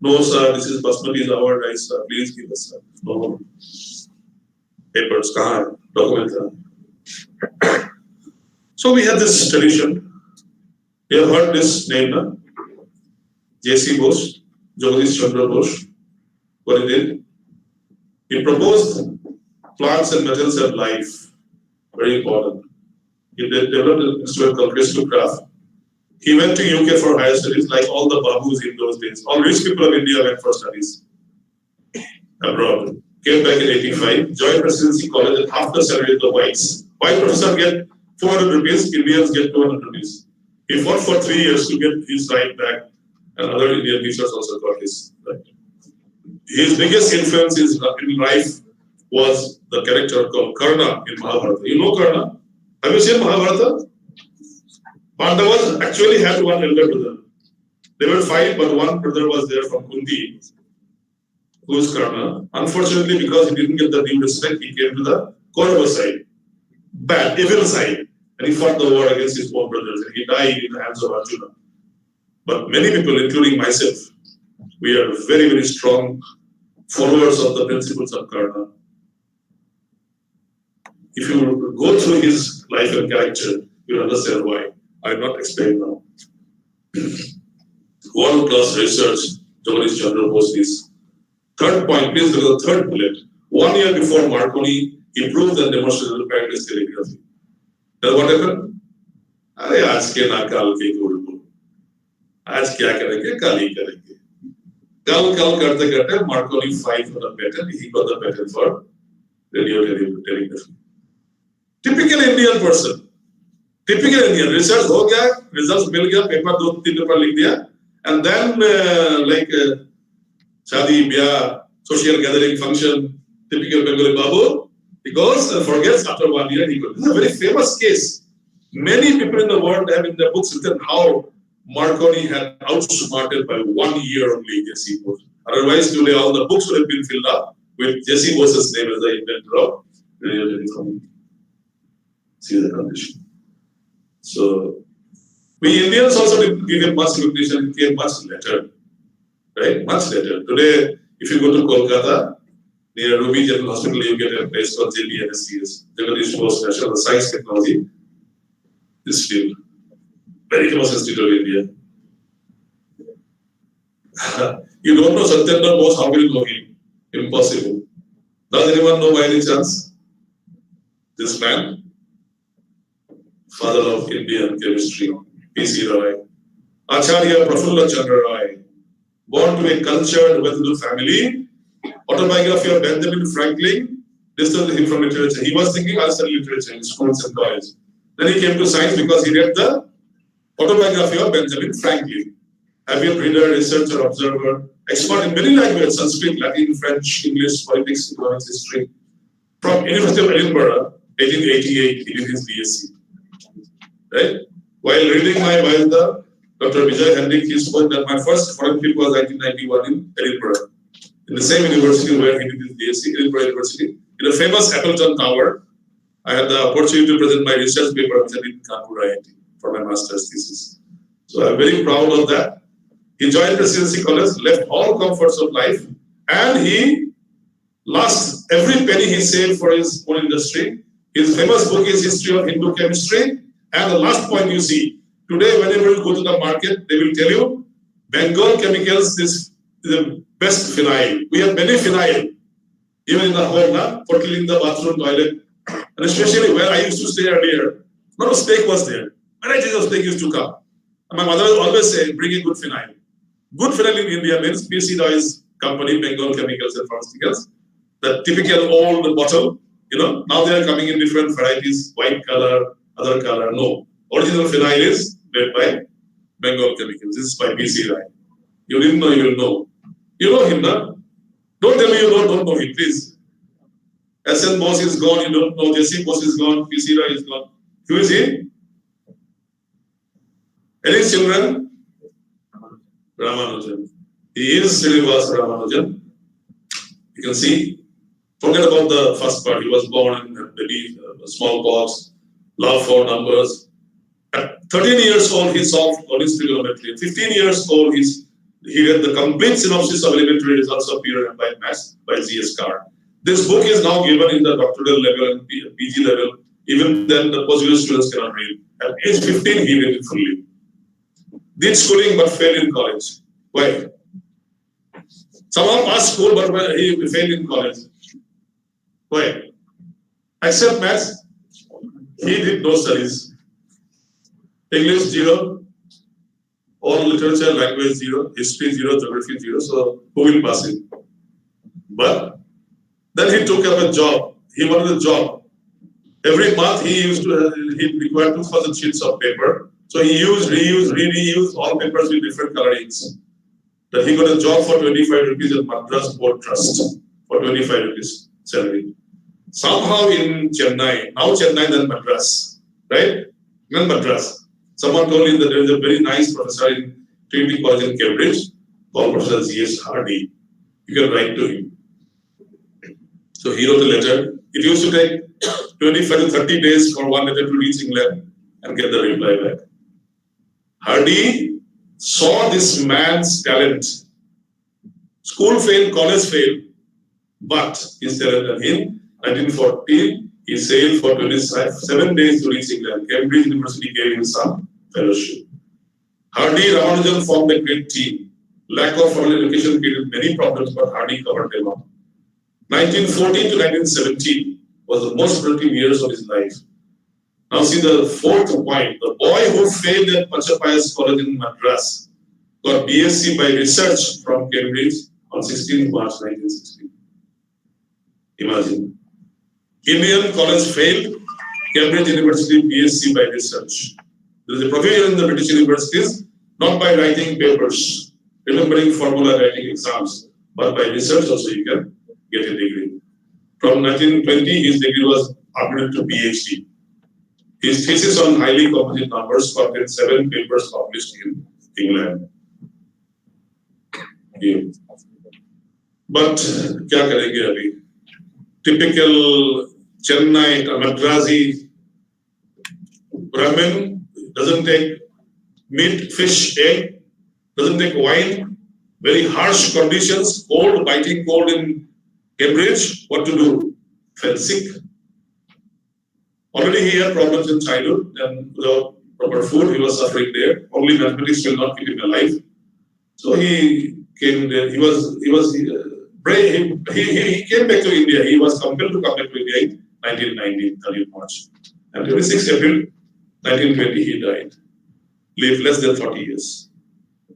No, sir, this is basmati is our rice, sir. Please give us, sir. No. Papers, card, documents. So we have this tradition. You have heard this name, no? J.C. Bose, Jagadish Chandra Bose. What he did? He proposed plants and metals have life. Very important. He developed an instrument called crystallograph. He went to UK for higher studies, like all the babus in those days. All rich people of India went for studies abroad. Came back in 85, joined Presidency College at half the salary of the whites. White professor get 400 rupees, Indians get 200 rupees. He fought for 3 years to get his right back, and other Indian teachers also got his right. His biggest influence in life was the character called Karna in Mahabharata. You know Karna? Have you seen Mahabharata? Pandavas actually had one elder brother. They were 5, but one brother was there from Kunti, who is Karna. Unfortunately, because he didn't get the due respect, he came to the Kaurava side, bad, evil side, and he fought the war against his own brothers, and he died in the hands of Arjuna. But many people, including myself, we are very, very strong followers of the principles of Karna. If you go through his life and character, you'll understand why. I will not explain now. World-class research, Jagadish Chandra Bose is. Third point, please look at the third bullet. 1 year before Marconi, he proved and demonstrated the paradise telegraphy. Then what happened? अरे आज के ना कल के गुरु आज क्या करेंगे कल ही करेंगे कल करते करते Marconi 5 for the patent, he got the patent for radio telegraphy. Typical Indian person, typical Indian, research हो गया, results मिल गया, paper 2-3 पेपर लिख दिया, and then like शादी ब्याह, social gathering function, typical Bengali babu, he goes and forgets after 1 year. He goes. This is a very famous case. Many people in the world have in their books written how Marconi had outsmarted by 1 year only J.C. Bose. Otherwise, today all the books would have been filled up with J.C. Bose's name as the inventor of radio telephony. See the condition. So, we Indians also didn't give him much recognition, it came much later. Right? Much later. Today, if you go to Kolkata, near Ruby General Hospital, you get a place called JBNSCS, Jagadish Bose National Science Technology Institute. Very famous institute of India. You don't know Satyendra Bose, how will you know him? Impossible. Does anyone know by any chance? This man, father of Indian chemistry, P.C. Roy. Acharya Prafulla Chandra Roy, born to a cultured, well-to-do family. Autobiography of Benjamin Franklin, distilled him from literature. He was thinking I'll study literature in schools and college. Then he came to science because he read the autobiography of Benjamin Franklin. Avid reader, researcher, observer, expert in many languages, Sanskrit, Latin, French, English, politics, economics, history. From University of Edinburgh, 1888, he did his BSc. Right? While reading my Vailda, Dr. Vijay Hendrik, he spoke that my first foreign trip was 1991 in Edinburgh. In the same university where he did his BSc, Edinburgh University, in the famous Appleton Tower, I had the opportunity to present my research paper which I did in Kanpur IIT for my master's thesis. So I'm very proud of that. He joined Presidency College, left all comforts of life, and he lost every penny he saved for his own industry. His famous book is History of Hindu Chemistry. And the last point you see, today whenever you go to the market, they will tell you, Bengal Chemicals is the best phenyl. We have many phenyl, even in the home, for cleaning the bathroom, toilet, and especially where I used to stay earlier, not a steak was there. Varieties of steak used to come. And my mother would always say, bring a good phenyl. Good phenyl in India means PC Roy's company, Bengal Chemicals and Pharmaceuticals. The typical old bottle, now they are coming in different varieties, white color, other color. No. Original phenyl is made by Bengal Chemicals. This is by PC Roy. You didn't know, you will know. You know him, no? Don't tell me you don't know him, please. SN Bose is gone, you don't know. JC Bose is gone, PC Roy is gone. Who is he? Any children? Ramanujan. He is Srinivas Ramanujan. You can see. Forget about the first part. He was born in maybe smallpox, love for numbers. At 13 years old, he solved all his trigonometry. At 15 years old, he read the complete synopsis of elementary results of pure and applied maths by Z.S. Carr. This book is now given in the doctoral level and PG level. Even then, the postgraduate students cannot read. At age 15, he read it fully. Did schooling but failed in college. Why? Somehow passed school, but he failed in college. Why? Except maths, he did no studies. English 0, all literature, language 0, history 0, geography 0. So who will pass him? But then he took up a job. He wanted a job. Every month he required 2,000 sheets of paper. So he used, reused all papers with different colorings. Then he got a job for 25 rupees at Madras Port Trust for 25 rupees salary. Somehow in Chennai, now Chennai then Madras, right? Then Madras. Someone told me that there is a very nice professor in Trinity College in Cambridge called Professor Z.S. Hardy. You can write to him. So he wrote a letter. It used to take 25 to 30 days for one letter to reach England and get the reply back. Hardy saw this man's talent. School failed, college failed, but his talent, and in 1940, he sailed for 27 days to reach England. Cambridge University gave him some fellowship. Hardy Ramanujan formed a great team. Lack of formal education created many problems, but Hardy covered them up. 1914 to 1917 was the most productive years of his life. Now see the fourth point. The boy who failed at Pachapayas College in Madras got BSc by research from Cambridge on 16 March 1916. Imagine. Indian college failed, Cambridge University BSc by research. There is a provision in the British universities, not by writing papers, remembering formula, writing exams, but by research also you can get a degree. From 1920, his degree was upgraded to PhD. His thesis on highly composite numbers contained 7 papers published in England. Yeah. But क्या करेंगे अभी? Typical Chennai, Madrasi Brahmin doesn't take meat, fish, egg, doesn't take wine. Very harsh conditions, cold, biting cold in Cambridge. What to do? Fell sick. Already he had problems in childhood, and without proper food, he was suffering there. Only mathematics will not keep him alive. So he came there. He came back to India. He was compelled to come back to India in 1919, 30th March. And 26 April 1920, he died. Lived less than 40 years.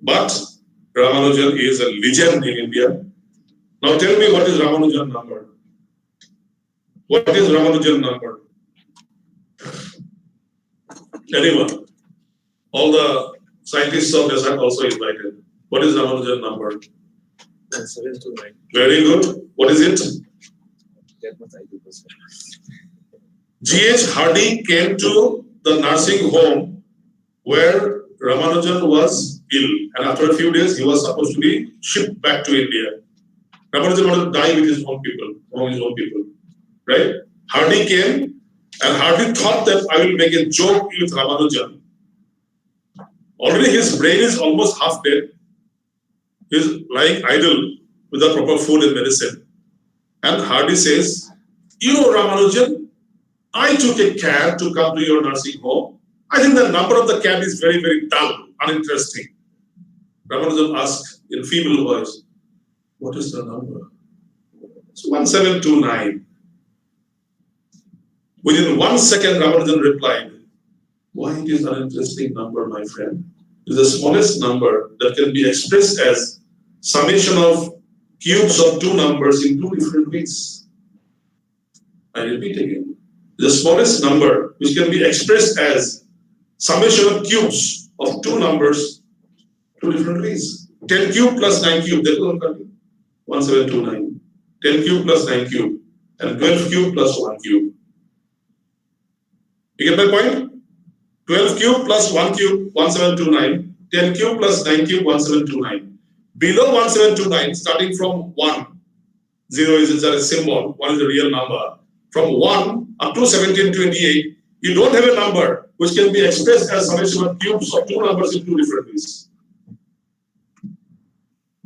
But Ramanujan is a legend in India. Now tell me, what is Ramanujan number? What is Ramanujan number? Anyone? All the scientists of NESAC also invited. What is Ramanujan number? 729. Very good. What is it? That much I do. G.H. Hardy came to the nursing home where Ramanujan was ill, and after a few days he was supposed to be shipped back to India. Ramanujan wanted to die with his own people, among his own people, right? Hardy came, and Hardy thought that I will make a joke with Ramanujan. Already his brain is almost half dead. He is lying idle without proper food and medicine. And Hardy says, "You know, Ramanujan, I took a cab to come to your nursing home. I think the number of the cab is very, very dull, uninteresting." Ramanujan asked in feeble voice, "What is the number?" It's 1729. Within 1 second, Ramanujan replied, "Why it is an uninteresting number, my friend? It is the smallest number that can be expressed as summation of cubes of two numbers in two different ways." I repeat again. The smallest number which can be expressed as summation of cubes of two numbers, two different ways. 10 cube plus 9 cube, that will come 1729. 10 cube plus 9 cube, and 12 cube plus 1 cube. You get my point? 12 cube plus 1 cube, 1729. 10 cube plus 9 cube, 1729. Below 1729, starting from 1, 0 is a symbol, 1 is a real number. From 1 up to 1728, you don't have a number which can be expressed as summation of cubes of two numbers in two different ways.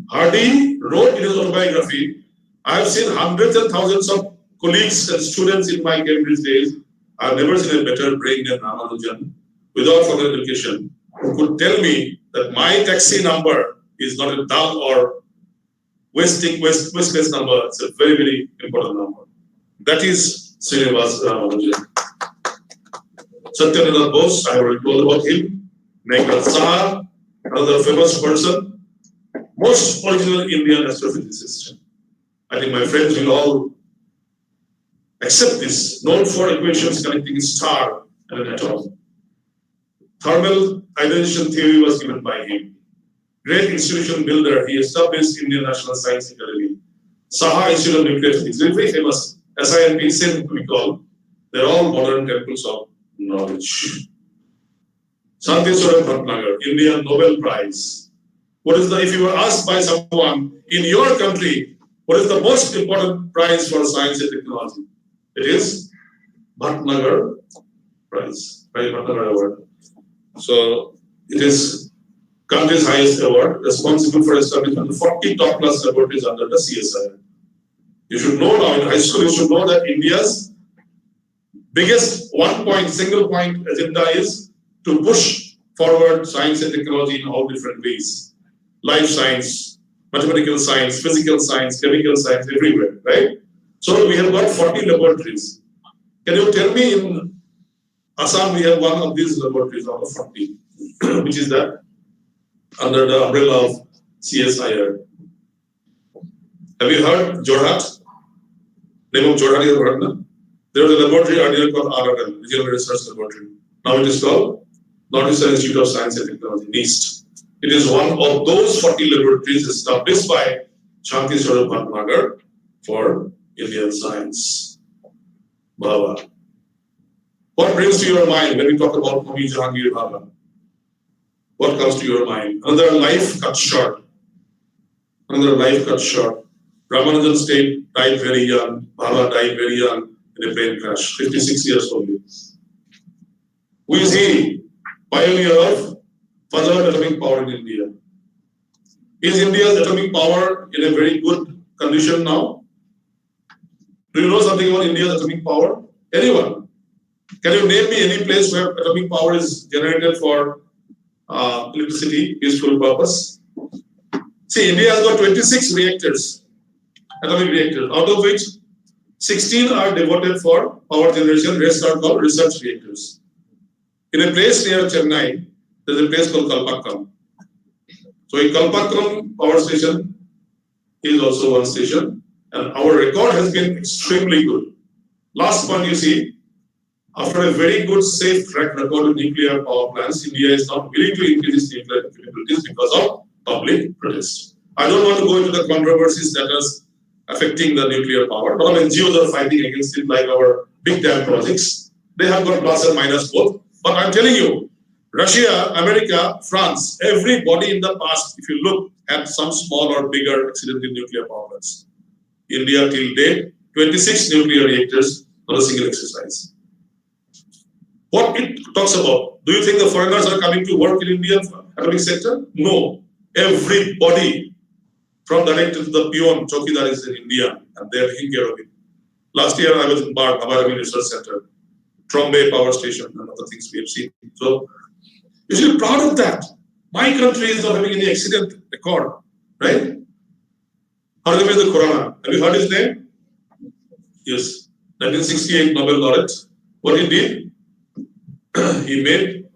Hardy wrote in his autobiography, "I have seen hundreds and thousands of colleagues and students in my Cambridge days. I have never seen a better brain than Ramanujan, without formal education, who could tell me that my taxi number is not a dull or wasteless number. It's a very, very important number." That is Srinivas Ramanujan. Satyanarayana Bose, I already told about him. Meghnad Saha, another famous person, most original Indian astrophysicist. I think my friends will all accept this, known for equations connecting a star and an atom. Thermal ionization theory was given by him. Great institution builder, he established Indian National Science Academy. Saha Institute of Nuclear Physics, very famous. SINP, same we call. They're all modern temples of knowledge. Santeshwara Bhatnagar, Indian Nobel Prize. What is if you were asked by someone in your country, what is the most important prize for science and technology? It is Bhatnagar Prize, right? Bhatnagar Award. So it is country's highest award, responsible for establishment of 40 top class laboratories under the CSIR. You should know now in high school, you should know that India's biggest single point agenda is to push forward science and technology in all different ways. Life science, mathematical science, physical science, chemical science, everywhere, right? So we have got 40 laboratories. Can you tell me in Assam we have one of these laboratories out of 40, which is that under the umbrella of CSIR. Have you heard Jorhat? Name of Jorhat you have heard, no? There was a laboratory earlier called RRL, Regional Research Laboratory. Now it is called Northeastern Institute of Science and Technology, NEST. It is one of those 40 laboratories established by Santeshwara Bhatnagar for Indian science. Bhava. What brings to your mind when we talk about Homi Jahangir Bhava? What comes to your mind? Another life cut short. Another life cut short. Ramanujan died very young. Bhava died very young in a plane crash, 56 years old. Who is he? Pioneer of further atomic power in India. Is India's atomic power in a very good condition now? Do you know something about India's atomic power? Anyone? Can you name me any place where atomic power is generated for electricity, useful purpose? See, India has got 26 reactors, atomic reactors, out of which 16 are devoted for power generation, rest are called research reactors. In a place near Chennai, there's a place called Kalpakkam. So in Kalpakram power station is also one station, and our record has been extremely good. Last one you see, after a very good safe track record with nuclear power plants, India is not willing to increase its nuclear capabilities because of public protest. I don't want to go into the controversies that is affecting the nuclear power. A lot of NGOs are fighting against it, like our big dam projects. They have got plus and minus both. But I'm telling you, Russia, America, France, everybody in the past, if you look at some small or bigger accident in nuclear power plants. India till date, 26 nuclear reactors, not a single exercise. What it talks about, do you think the foreigners are coming to work in Indian atomic sector? No. Everybody, from director to the peon, Chokidar is in India, and they are taking care of it. Last year I was in BARC, Abarami Research Center, Trombay Power Station, and other things we have seen. So, you should be proud of that. My country is not having any accident record, right? Hargame the Khurana. Have you heard his name? Yes. 1968 Nobel laureate. What he did? He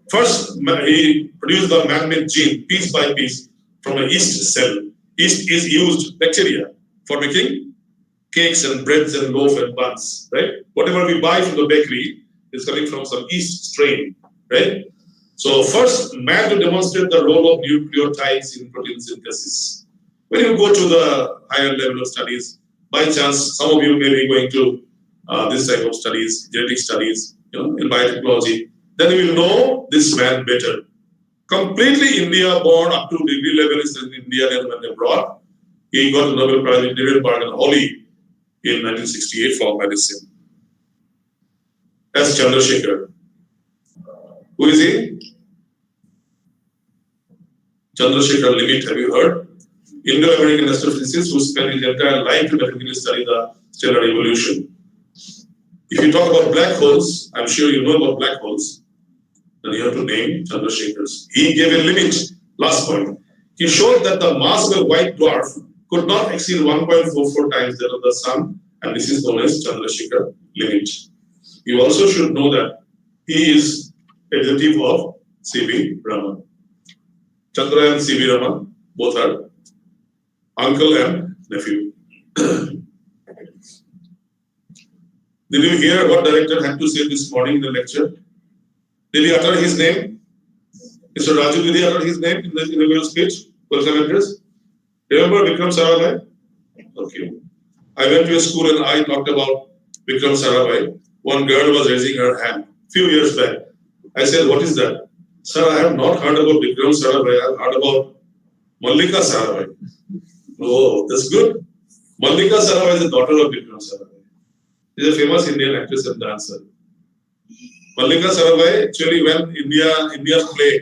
produced the man-made gene piece by piece from a yeast cell. Yeast is used, bacteria, for making cakes and breads and loaf and buns, right? Whatever we buy from the bakery is coming from some yeast strain, right? So first man to demonstrate the role of nucleotides in protein synthesis. When you go to the higher level of studies, by chance, some of you may be going to this type of studies, genetic studies, in biotechnology, then you will know this man better. Completely India born up to degree level is in India and went abroad. He got the Nobel Prize in Nuremberg and Holly in 1968 for medicine. That's Chandrasekhar. Who is he? Chandrasekhar Limit, have you heard? Indo-American astrophysicist who spent his entire life to technically study the stellar evolution. If you talk about black holes, I'm sure you know about black holes, then you have to name Chandrasekhar's. He gave a limit, last point. He showed that the mass of a white dwarf could not exceed 1.44 times that of the sun, and this is known as Chandrasekhar limit. You also should know that he is a relative of C.V. Raman. Chandra and C.V. Raman both are uncle and nephew. Did you hear what director had to say this morning in the lecture? Did he utter his name? Mr. Raju, did he utter his name in the inaugural speech? Welcome address? Remember Vikram Sarabhai? Okay. I went to a school and I talked about Vikram Sarabhai. One girl was raising her hand few years back. I said, what is that? Sir, I have not heard about Vikram Sarabhai. I have heard about Mallika Sarabhai. Oh, that's good. Mallika Sarabhai is the daughter of Vikram Sarabhai. She is a famous Indian actress and dancer. Mallika Sarabhai, actually, when India's play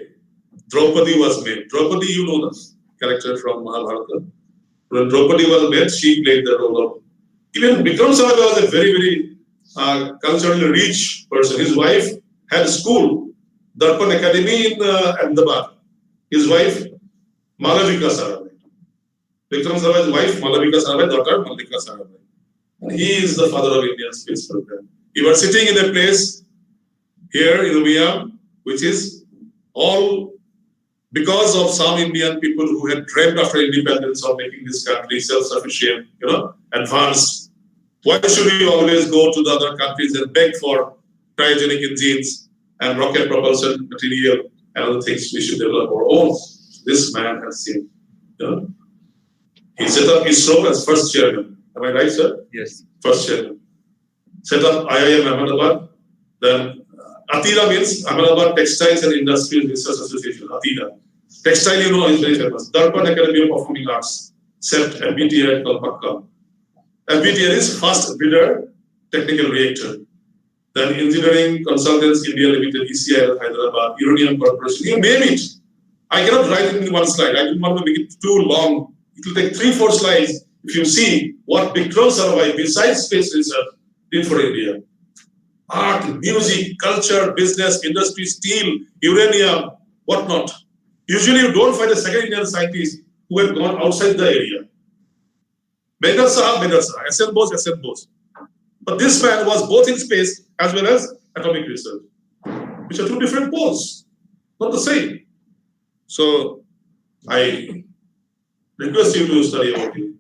Draupadi was made. Draupadi, you know the character from Mahabharata. When Draupadi was made, she played the role of. Even Vikram Sarabhai was a very, very culturally rich person. His wife had a school, Darpan Academy in Ahmedabad. His wife, Malavika Sarabhai. Vikram Sarabhai's wife, Malavika Sarabhai, daughter Mallika Sarabhai. And he is the father of Indian space program. You are sitting in a place here in Umiya, which is all because of some Indian people who had dreamt after independence of making this country self-sufficient, advanced. Why should we always go to the other countries and beg for cryogenic engines and rocket propulsion material and other things? We should develop our own. This man has seen. He set up ISRO as first chairman. Am I right, sir? Yes. First chairman. Set up IIM Ahmedabad. Then ATIRA means Ahmedabad Textiles and Industrial Research Association. ATIRA. Textile, is very famous. Darpan Academy of Performing Arts. CEPT, FBTR at Kolkata. FBTR is Fast Breeder Technical Reactor. Then Engineering Consultants India Limited, ECIL Hyderabad, Uranium Corporation. You name it. I cannot write it in one slide. I didn't want to make it too long. It will take 3-4 slides if you see what Vikram Sarabhai, besides space research, did for India. Art, music, culture, business, industry, steel, uranium, whatnot. Usually you don't find a second Indian scientist who have gone outside the area. Medar Sahab, SM Bose. But this man was both in space as well as atomic research, which are two different poles, not the same. So I request you to study about him.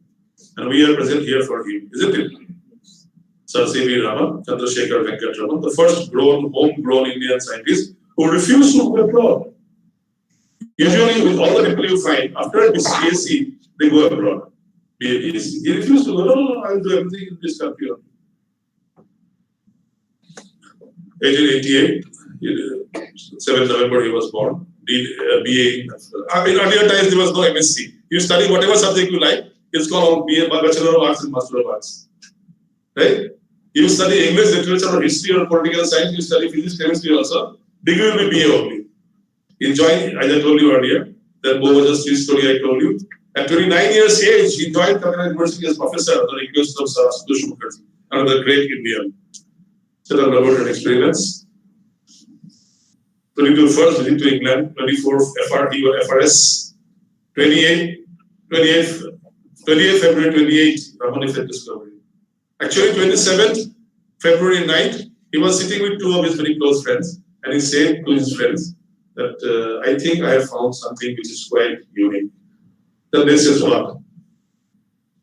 And we are present here for him, isn't it? Sir C.V. Raman, Chandrasekhar Venkat Raman, the first homegrown Indian scientist who refused to go abroad. Usually, with all the people you find, after BSc, they go abroad. BSc. He refused to go, no, I will do everything in this country. 1888, 7 November he was born, did BA. In earlier times there was no MSc. You study whatever subject you like, it's called BA, Bachelor of Arts and Master of Arts. Right? You study English, literature, or history, or political science, you study physics, chemistry also, degree will be BA only. He joined, as I told you earlier, that Bo was just his story I told you. At 29 years age, he joined Calcutta University as professor at the request of Sir Ashutosh Mukherjee, another great Indian. Set up laboratory experiments. 22 first visit to England, 24 FRD or FRS, 28 February 28, Raman effect discovery. Actually, 27th February 9th, he was sitting with two of his very close friends, and he said to his friends that I think I have found something which is quite unique. Then they said, what?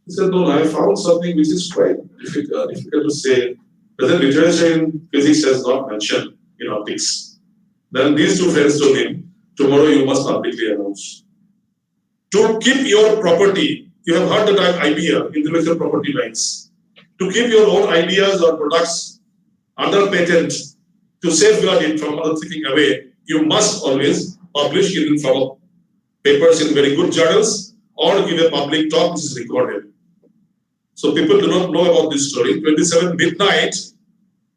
He said, no, I found something which is quite difficult to say. Present literature in physics has not mentioned in optics. Then these two friends told him, tomorrow you must publicly announce. To keep your property, you have heard the term IPR, intellectual property rights. To keep your own ideas or products under patent, to safeguard it from other taking away, you must always publish it in form of papers in very good journals or give a public talk which is recorded. So people do not know about this story. 27 midnight,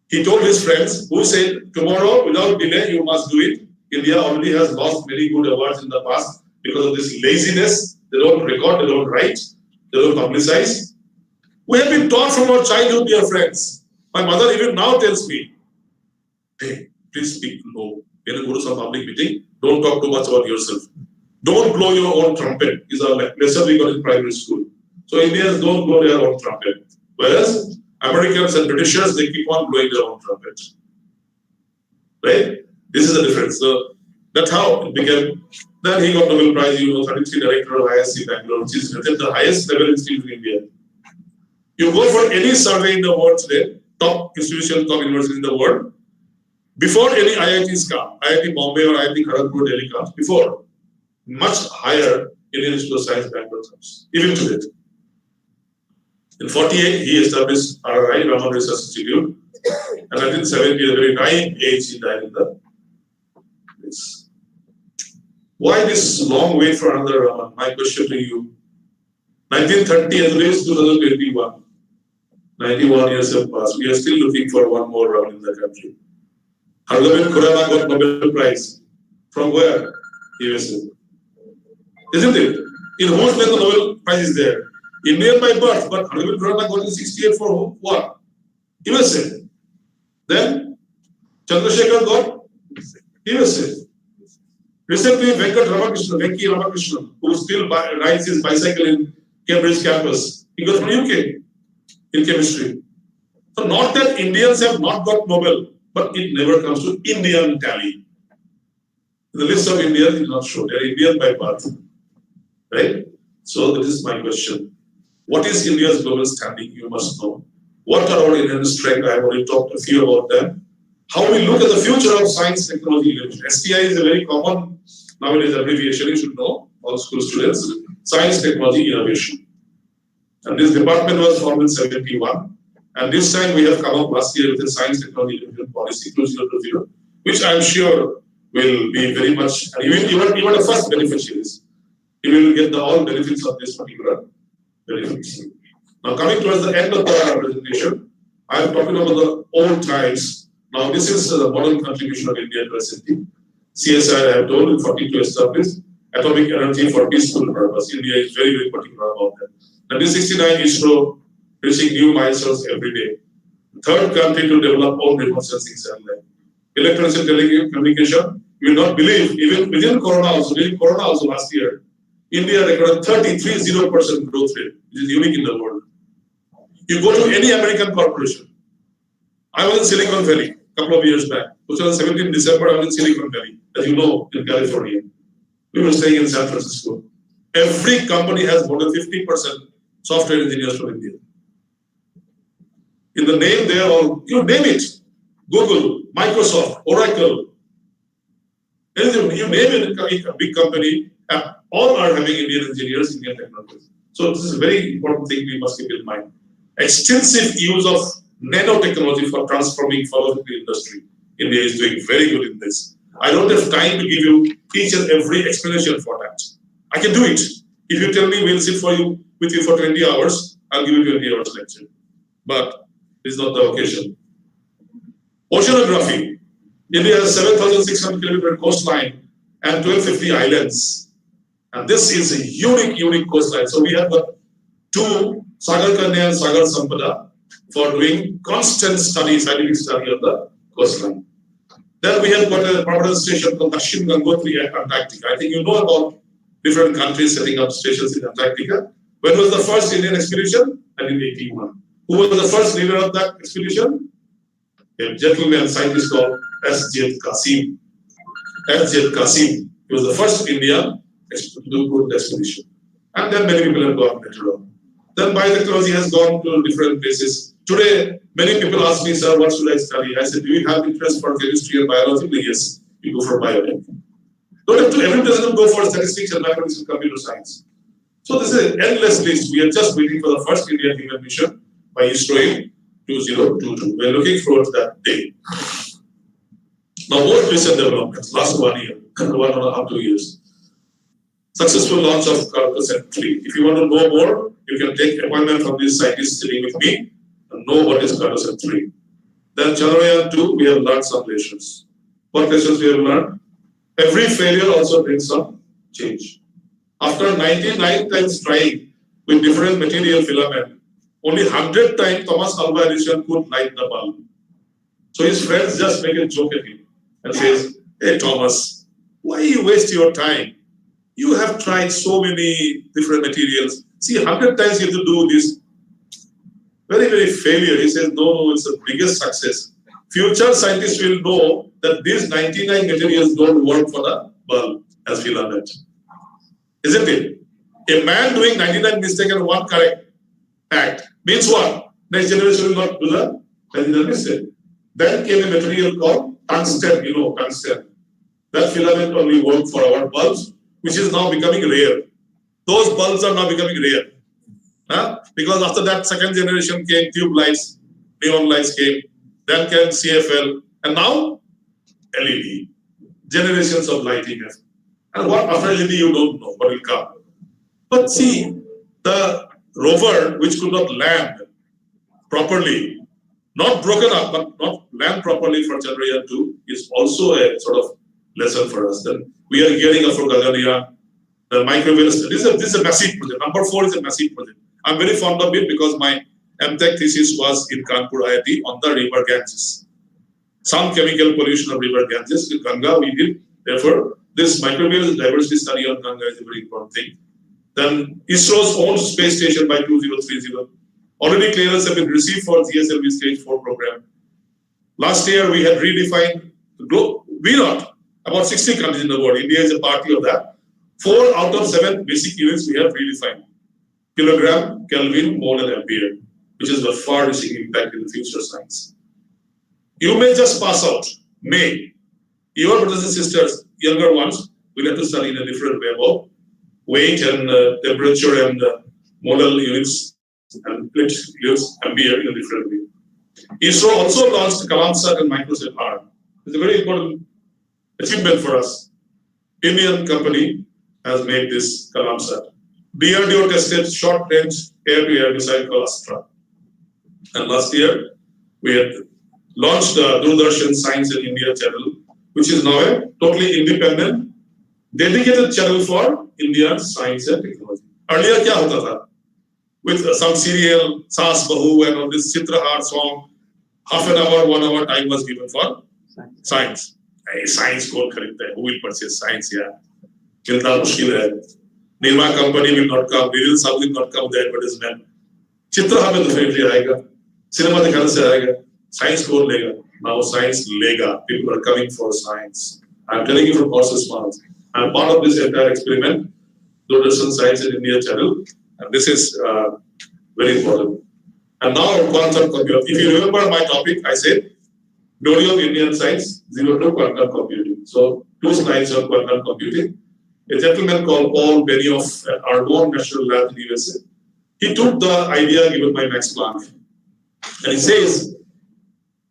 he told his friends who said, tomorrow without delay you must do it. India already has lost many good awards in the past because of this laziness. They don't record, they don't write, they don't publicize. We have been taught from our childhood, dear friends. My mother even now tells me, hey, please speak low. When you go to some public meeting, don't talk too much about yourself. Don't blow your own trumpet, is a lesson we got in primary school. So Indians don't blow their own trumpet. Whereas Americans and Britishers, they keep on blowing their own trumpet. Right? This is the difference. So that's how it became. Then he got Nobel Prize, 33 director of ISC Bangalore, which is the highest level institute in India. You go for any survey in the world today, top institution, top university in the world, before any IITs come, IIT Bombay or IIT Kharagpur, Delhi comes, before, much higher Indian Institute of Science Bangalore comes, even today. In 48, he established RRI, Raman Research Institute, and 1970, at a very naive age, he died in the place. Why this long wait for another Raman? My question to you. 1930 as raised 2021. 91 years have passed. We are still looking for one more Raman in the country. Hargobind Khurana got Nobel Prize. From where? USA. Isn't it? In whose name the Nobel Prize is there? Indian by birth, but Hargobind Khurana got in 68 for what? USA. Then Chandrasekhar got USA. Recently, Venki Ramakrishnan, who still rides his bicycle in Cambridge campus, he got from UK in chemistry. So not that Indians have not got Nobel, but it never comes to Indian tally. The list of Indians is not shown. They are Indian by birth. Right? So this is my question. What is India's global standing? You must know. What are our inherent strengths? I have already talked a few about them. How we look at the future of science, technology, innovation. STI is a very common nowadays abbreviation. You should know, all school students. Science, technology, innovation. And this department was formed in 71. And this time we have come up last year with the Science, Technology, Innovation Policy 2020, which I am sure will be very much, and even the first beneficiaries. You will get all benefits of this particular benefits. Now coming towards the end of the presentation, I am talking about the old times. Now this is the modern contribution of India to S&T. CSI, I have told, in 42 established atomic energy for peaceful purpose. India is very, very particular about that. 1969 ISRO reaching new milestones every day. Third country to develop own remote sensing satellite. Electronics and telecommunication, you will not believe, even within Corona also last year, India recorded 33.0% growth rate, which is unique in the world. You go to any American corporation. I was in Silicon Valley a couple of years back. 2017 December, I was in Silicon Valley, as you know, in California. We were staying in San Francisco. Every company has more than 50% software engineers from India. In the name, they are all, you name it. Google, Microsoft, Oracle, anything, you name it, a big company, all are having Indian engineers, Indian technologists. So this is a very important thing we must keep in mind. Extensive use of nanotechnology for transforming pharmaceutical industry. India is doing very good in this. I don't have time to give you each and every explanation for that. I can do it. If you tell me we'll sit with you for 20 hours, I'll give you 20 hours lecture. But it's not the occasion. Oceanography. India has 7,600 kilometer coastline and 1,250 islands. And this is a unique coastline. So we have two, Sagar Kanya and Sagar Sampada, for doing constant study, scientific study of the coastline. Then we have got a permanent station called Dashim Gangotri at Antarctica. I think you know about different countries setting up stations in Antarctica. When was the first Indian expedition? 1981. Who was the first leader of that expedition? A gentleman scientist called S.J. Kasim. S.J. Kasim. He was the first Indian to do good expedition. And then many people have gone later on. Then biotechnology has gone to different places. Today, many people ask me, sir, what should I study? I said, do you have interest for chemistry and biology? Yes, you go for biotech. Don't have to, everyone doesn't go for statistics and mathematics and computer science. So this is an endless list. We are just waiting for the first Indian human mission by ISRO in 2022. We are looking forward to that day. Now, most recent developments, last 1 year, 1.5 to 2 years. Successful launch of Cartosat 3. If you want to know more, you can take appointment from these scientists sitting with me and know what is Cartosat 3. Then Chandrayaan 2, we have learned some lessons. What lessons we have learned? Every failure also brings some change. After 99 times trying with different material filament, only 100 times Thomas Alva Edison could light the bulb. So his friends just make a joke at him and says, hey Thomas, why you waste your time? You have tried so many different materials. See, 100 times you have to do this. Very failure. He says, no, it's the biggest success. Future scientists will know that these 99 materials don't work for the bulb as filament. Isn't it? A man doing 99 mistakes and one correct act means what? Next generation will not do the 99 mistake. Then came a material called tungsten, tungsten. That filament only worked for our bulbs, which is now becoming rare. Those bulbs are now becoming rare. Because after that, second generation came, tube lights, neon lights came, then came CFL, and now LED. Generations of lighting. And what after LED you don't know what will come. But see, the rover which could not land properly, not broken up, but not land properly for Chandrayaan 2 is also a sort of lesson for us. Then we are gearing up for Gaganyaan. The microwave, this is a massive project. Number 4 is a massive project. I'm very fond of it because my MTech thesis was in Kanpur IIT on the river Ganges. Some chemical pollution of river Ganges in Ganga we did. Therefore, this microbial diversity study on Ganga is a very important thing. Then ISRO's own space station by 2030. Already clearance have been received for GSLV Stage 4 program. Last year we had redefined the globe. We not about 60 countries in the world. India is a party of that. 4 out of 7 basic units we have redefined. Kilogram, Kelvin, mole and ampere, which is the far-reaching impact in the future science. You may just pass out, may. Your brothers and sisters, younger ones, will have to study in a different way about weight and temperature and modal units and units, ampere in a different way. ISRO also launched CalamSat and Microsat R. It's a very important achievement for us. Indian company has made this CalamSat. DRDO tested short-range air-to-air missile called Astra. And last year, we had launched the Doordarshan Science in India channel, which is now a totally independent, dedicated channel for Indian science and technology. Earlier, kya hota tha? With some serial, Saas Bahu and all this Chitrahar song, half an hour, 1 hour time was given for science. Hey, science ko kharidta hai. Who will purchase science here? Milna mushkil hai. Nirma company will not come. Viril Sahib will not come with the advertisement. Chitrahar mein definitely aayega. Cinema dikhane se aayega. Science ko lega. Now science lega. People are coming for science. I'm telling you from horse's mouth. I'm part of this entire experiment. Doordarshan Science in India channel, and this is very important. And now quantum computing. If you remember my topic, I said glory of Indian science, zero to quantum computing. So 2 slides on quantum computing. A gentleman called Paul Benioff at Argonne National Lab in the USA. He took the idea given by Max Planck, and he says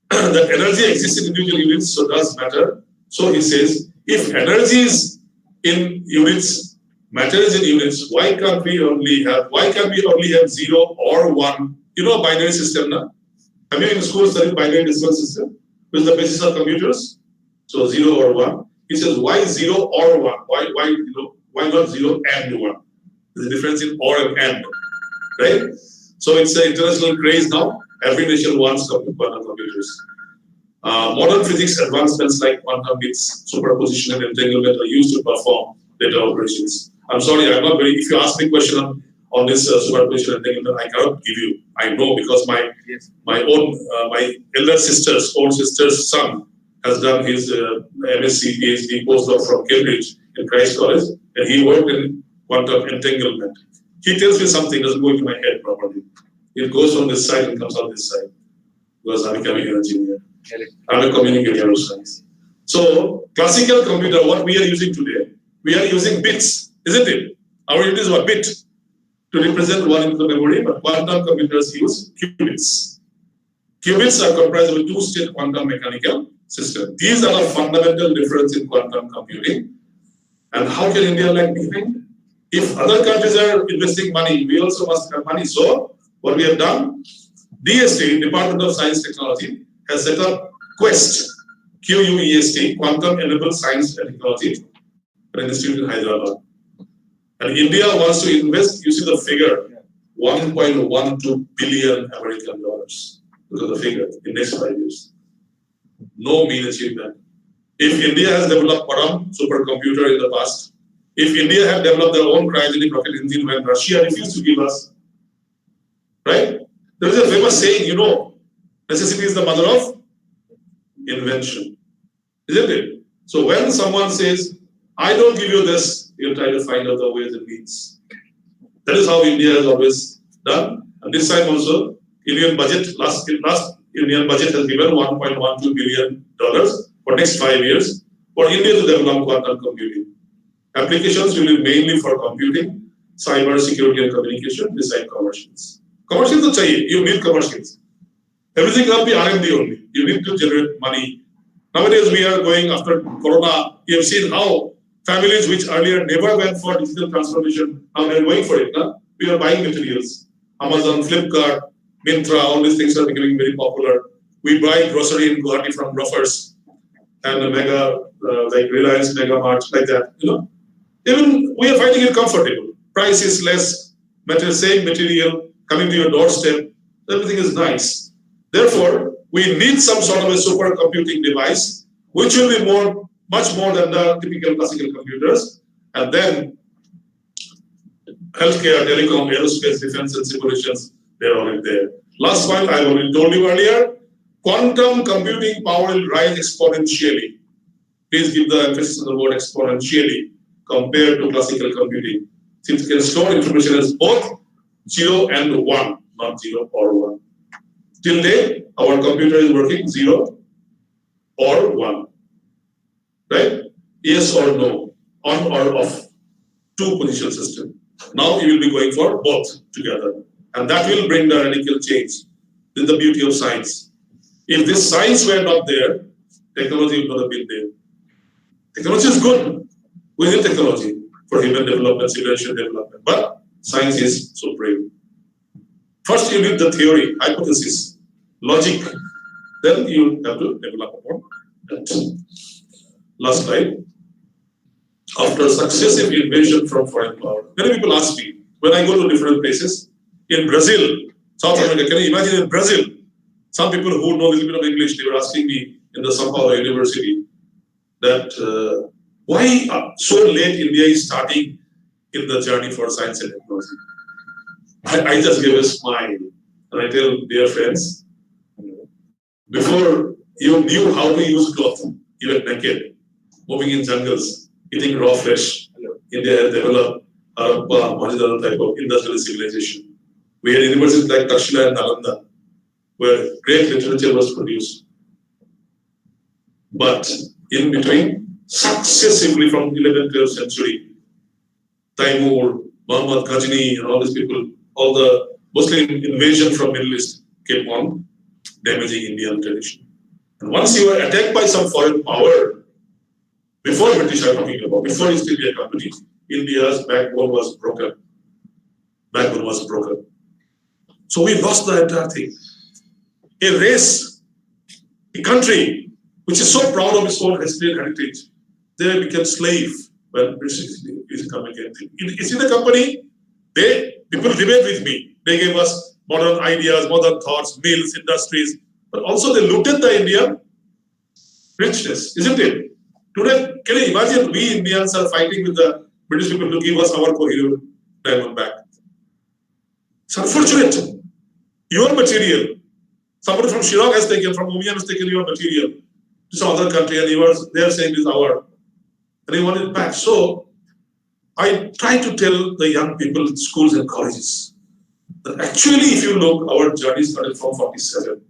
that energy exists in individual units, so does matter. So he says, if energy is in units, matter is in units, why can't we only have 0 or 1? You know binary system now? Have you in school studied binary decimal system? Which is the basis of computers? So 0 or 1. He says, why 0 or 1? Why not 0 and 1? There's a difference in or and and, right? So it's an international craze now. Every nation wants quantum computers. Modern physics advancements like quantum bits, superposition, and entanglement are used to perform data operations. I'm sorry, I'm not very. If you ask me a question on this superposition and entanglement, I cannot give you. I know because my elder sister's son has done his MSc, PhD postdoc from Cambridge in Christ College, and he worked in quantum entanglement. He tells me something doesn't go into my head properly. It goes from this side and comes out this side because I'm a chemical engineer. I'm a communicator of science. So classical computer, what we are using today, we are using bits, isn't it? Our unit is a bit to represent one into the memory, but quantum computers use qubits. Qubits are comprised of a 2-state quantum mechanical system. These are the fundamental difference in quantum computing. And how can India lag behind? If other countries are investing money, we also must have money. So what we have done, DST, Department of Science Technology, has set up QUEST, QUEST, Quantum Enabled Science and Technology, an institute in Hyderabad. And India wants to invest, you see the figure, $1.12 billion American dollars. Look at the figure in the next 5 years. No mean achievement. If India has developed Param supercomputer in the past, if India had developed their own cryogenic rocket engine when Russia refused to give us, right? There is a famous saying, you know, necessity is the mother of invention, isn't it? So when someone says, I don't give you this, you'll try to find out the ways and means. That is how India has always done. And this time also, Indian budget, last Indian budget has given $1.12 billion for next 5 years for India to develop quantum computing. Applications will be mainly for computing, cyber security and communication, beside commercials. Commercials, you need commercials. Everything will be R&D only. You need to generate money. Nowadays, we are going after Corona. You have seen how families which earlier never went for digital transformation, now they are going for it. Huh? We are buying materials. Amazon, Flipkart, Myntra, all these things are becoming very popular. We buy grocery in Guwahati from Ruffers and Mega, like Reliance, Mega Mart, like that. You know, even we are finding it comfortable. Price is less, same material coming to your doorstep. Everything is nice. Therefore, we need some sort of a supercomputing device, which will be much more than the typical classical computers. And then healthcare, telecom, aerospace, defense, and simulations, they're already there. Last point, I already told you earlier, quantum computing power will rise exponentially. Please give the emphasis on the word exponentially compared to classical computing. Since it can store information as both 0 and 1, not 0 or 1. Till date, our computer is working 0 or 1. Right? Yes or no, on or off, 2 position system. Now you will be going for both together. And that will bring the radical change. This is the beauty of science. If this science were not there, technology would not have been there. Technology is good. We need technology for human development, civilization development. But science is supreme. First, you need the theory, hypothesis, logic. Then you have to develop upon that. Last slide. After successive invasion from foreign power, many people ask me, when I go to different places, in Brazil, South America, can you imagine in Brazil, some people who know a little bit of English, they were asking me in the São Paulo University that why so late India is starting in the journey for science and technology. I just give a smile and I tell dear friends, before you knew how to use cloth, you were naked, moving in jungles, eating raw flesh. India has developed Harappa, Mohenjo-daro type of industrial civilization. We had universities like Takshila and Nalanda, where great literature was produced. But in between, successively from 11th, 12th century, Taimur, Muhammad Ghazni, and all these people, all the Muslim invasion from Middle East came on damaging Indian tradition. And once you are attacked by some foreign power, before British I'm talking about, before East India Company, India's backbone was broken. Backbone was broken. So we lost the entire thing. A race, a country which is so proud of its own history and heritage, they became slave when British is coming in. It's in the company, people debate with me. They gave us modern ideas, modern thoughts, mills, industries, but also they looted the Indian richness, isn't it? Today, can you imagine we Indians are fighting with the British people to give us our Kohinoor diamond back? It's unfortunate. Your material, somebody from Shillong has taken, from Umian has taken your material to some other country, and they are saying it's our, and they want it back. So I try to tell the young people in schools and colleges that actually, if you look, our journey started from 47.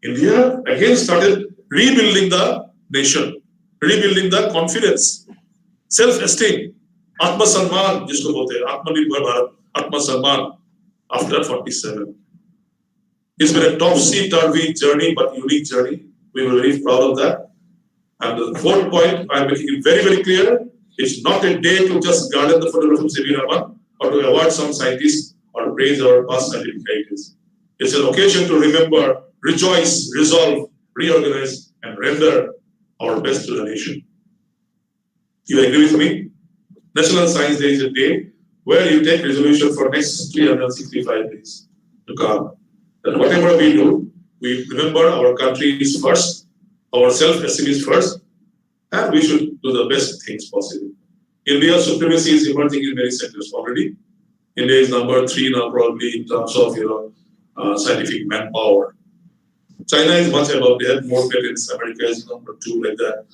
India again started rebuilding the nation, rebuilding the confidence, self-esteem, Atma Samman, jisko bolte hain, Atmanirbhar Bharat, Atma Samman, after 47. It's been a topsy-turvy journey, but unique journey. We were very proud of that. And the fourth point, I'm making it very, very clear. It's not a day to just garner the photograph of C.V. Raman or to award some scientists or praise our past scientific heritage. It's an occasion to remember, rejoice, resolve, reorganize, and render our best to the nation. You agree with me? National Science Day is a day where you take resolution for next 365 days to come. That whatever we do, we remember our country is first, our self-esteem is first, and we should do the best things possible. India's supremacy is emerging in many sectors already. India is number 3 now, probably in terms of scientific manpower. China is much above; they have more patents. America is number 2, like that.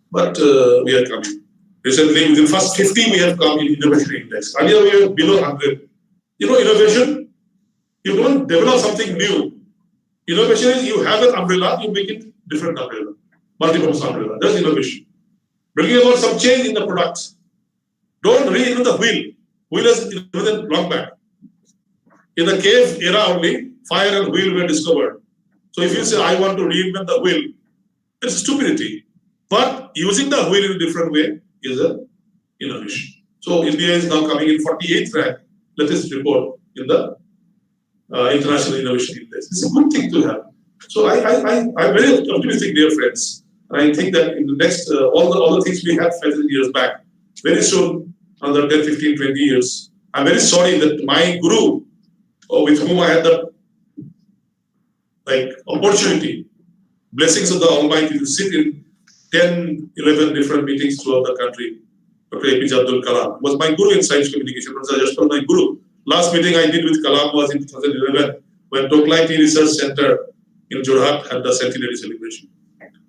But we are coming. Recently, within the first 50, we have come in innovation index. Earlier, we were below 100. Innovation. You don't develop something new. Innovation is you have an umbrella, you make it different umbrella, multi-purpose umbrella. That's innovation. Bringing about some change in the product. Don't reinvent the wheel. Wheel is invented long back. In the cave era only, fire and wheel were discovered. So if you say, I want to reinvent the wheel, it's stupidity. But using the wheel in a different way is an innovation. So India is now coming in 48th rank, latest report in the International Innovation Index. It's a good thing to have. So I'm very optimistic, dear friends. And I think that in the next, all the things we had 15 years back, very soon, another 10, 15, 20 years, I'm very sorry that my guru, with whom I had the opportunity, blessings of the Almighty to sit in 10, 11 different meetings throughout the country, Dr. APJ Abdul Kalam, was my guru in science communication. Just my guru. Last meeting I did with Kalam was in 2011 when Toklai Tea Research Center in Jorhat had the centenary celebration.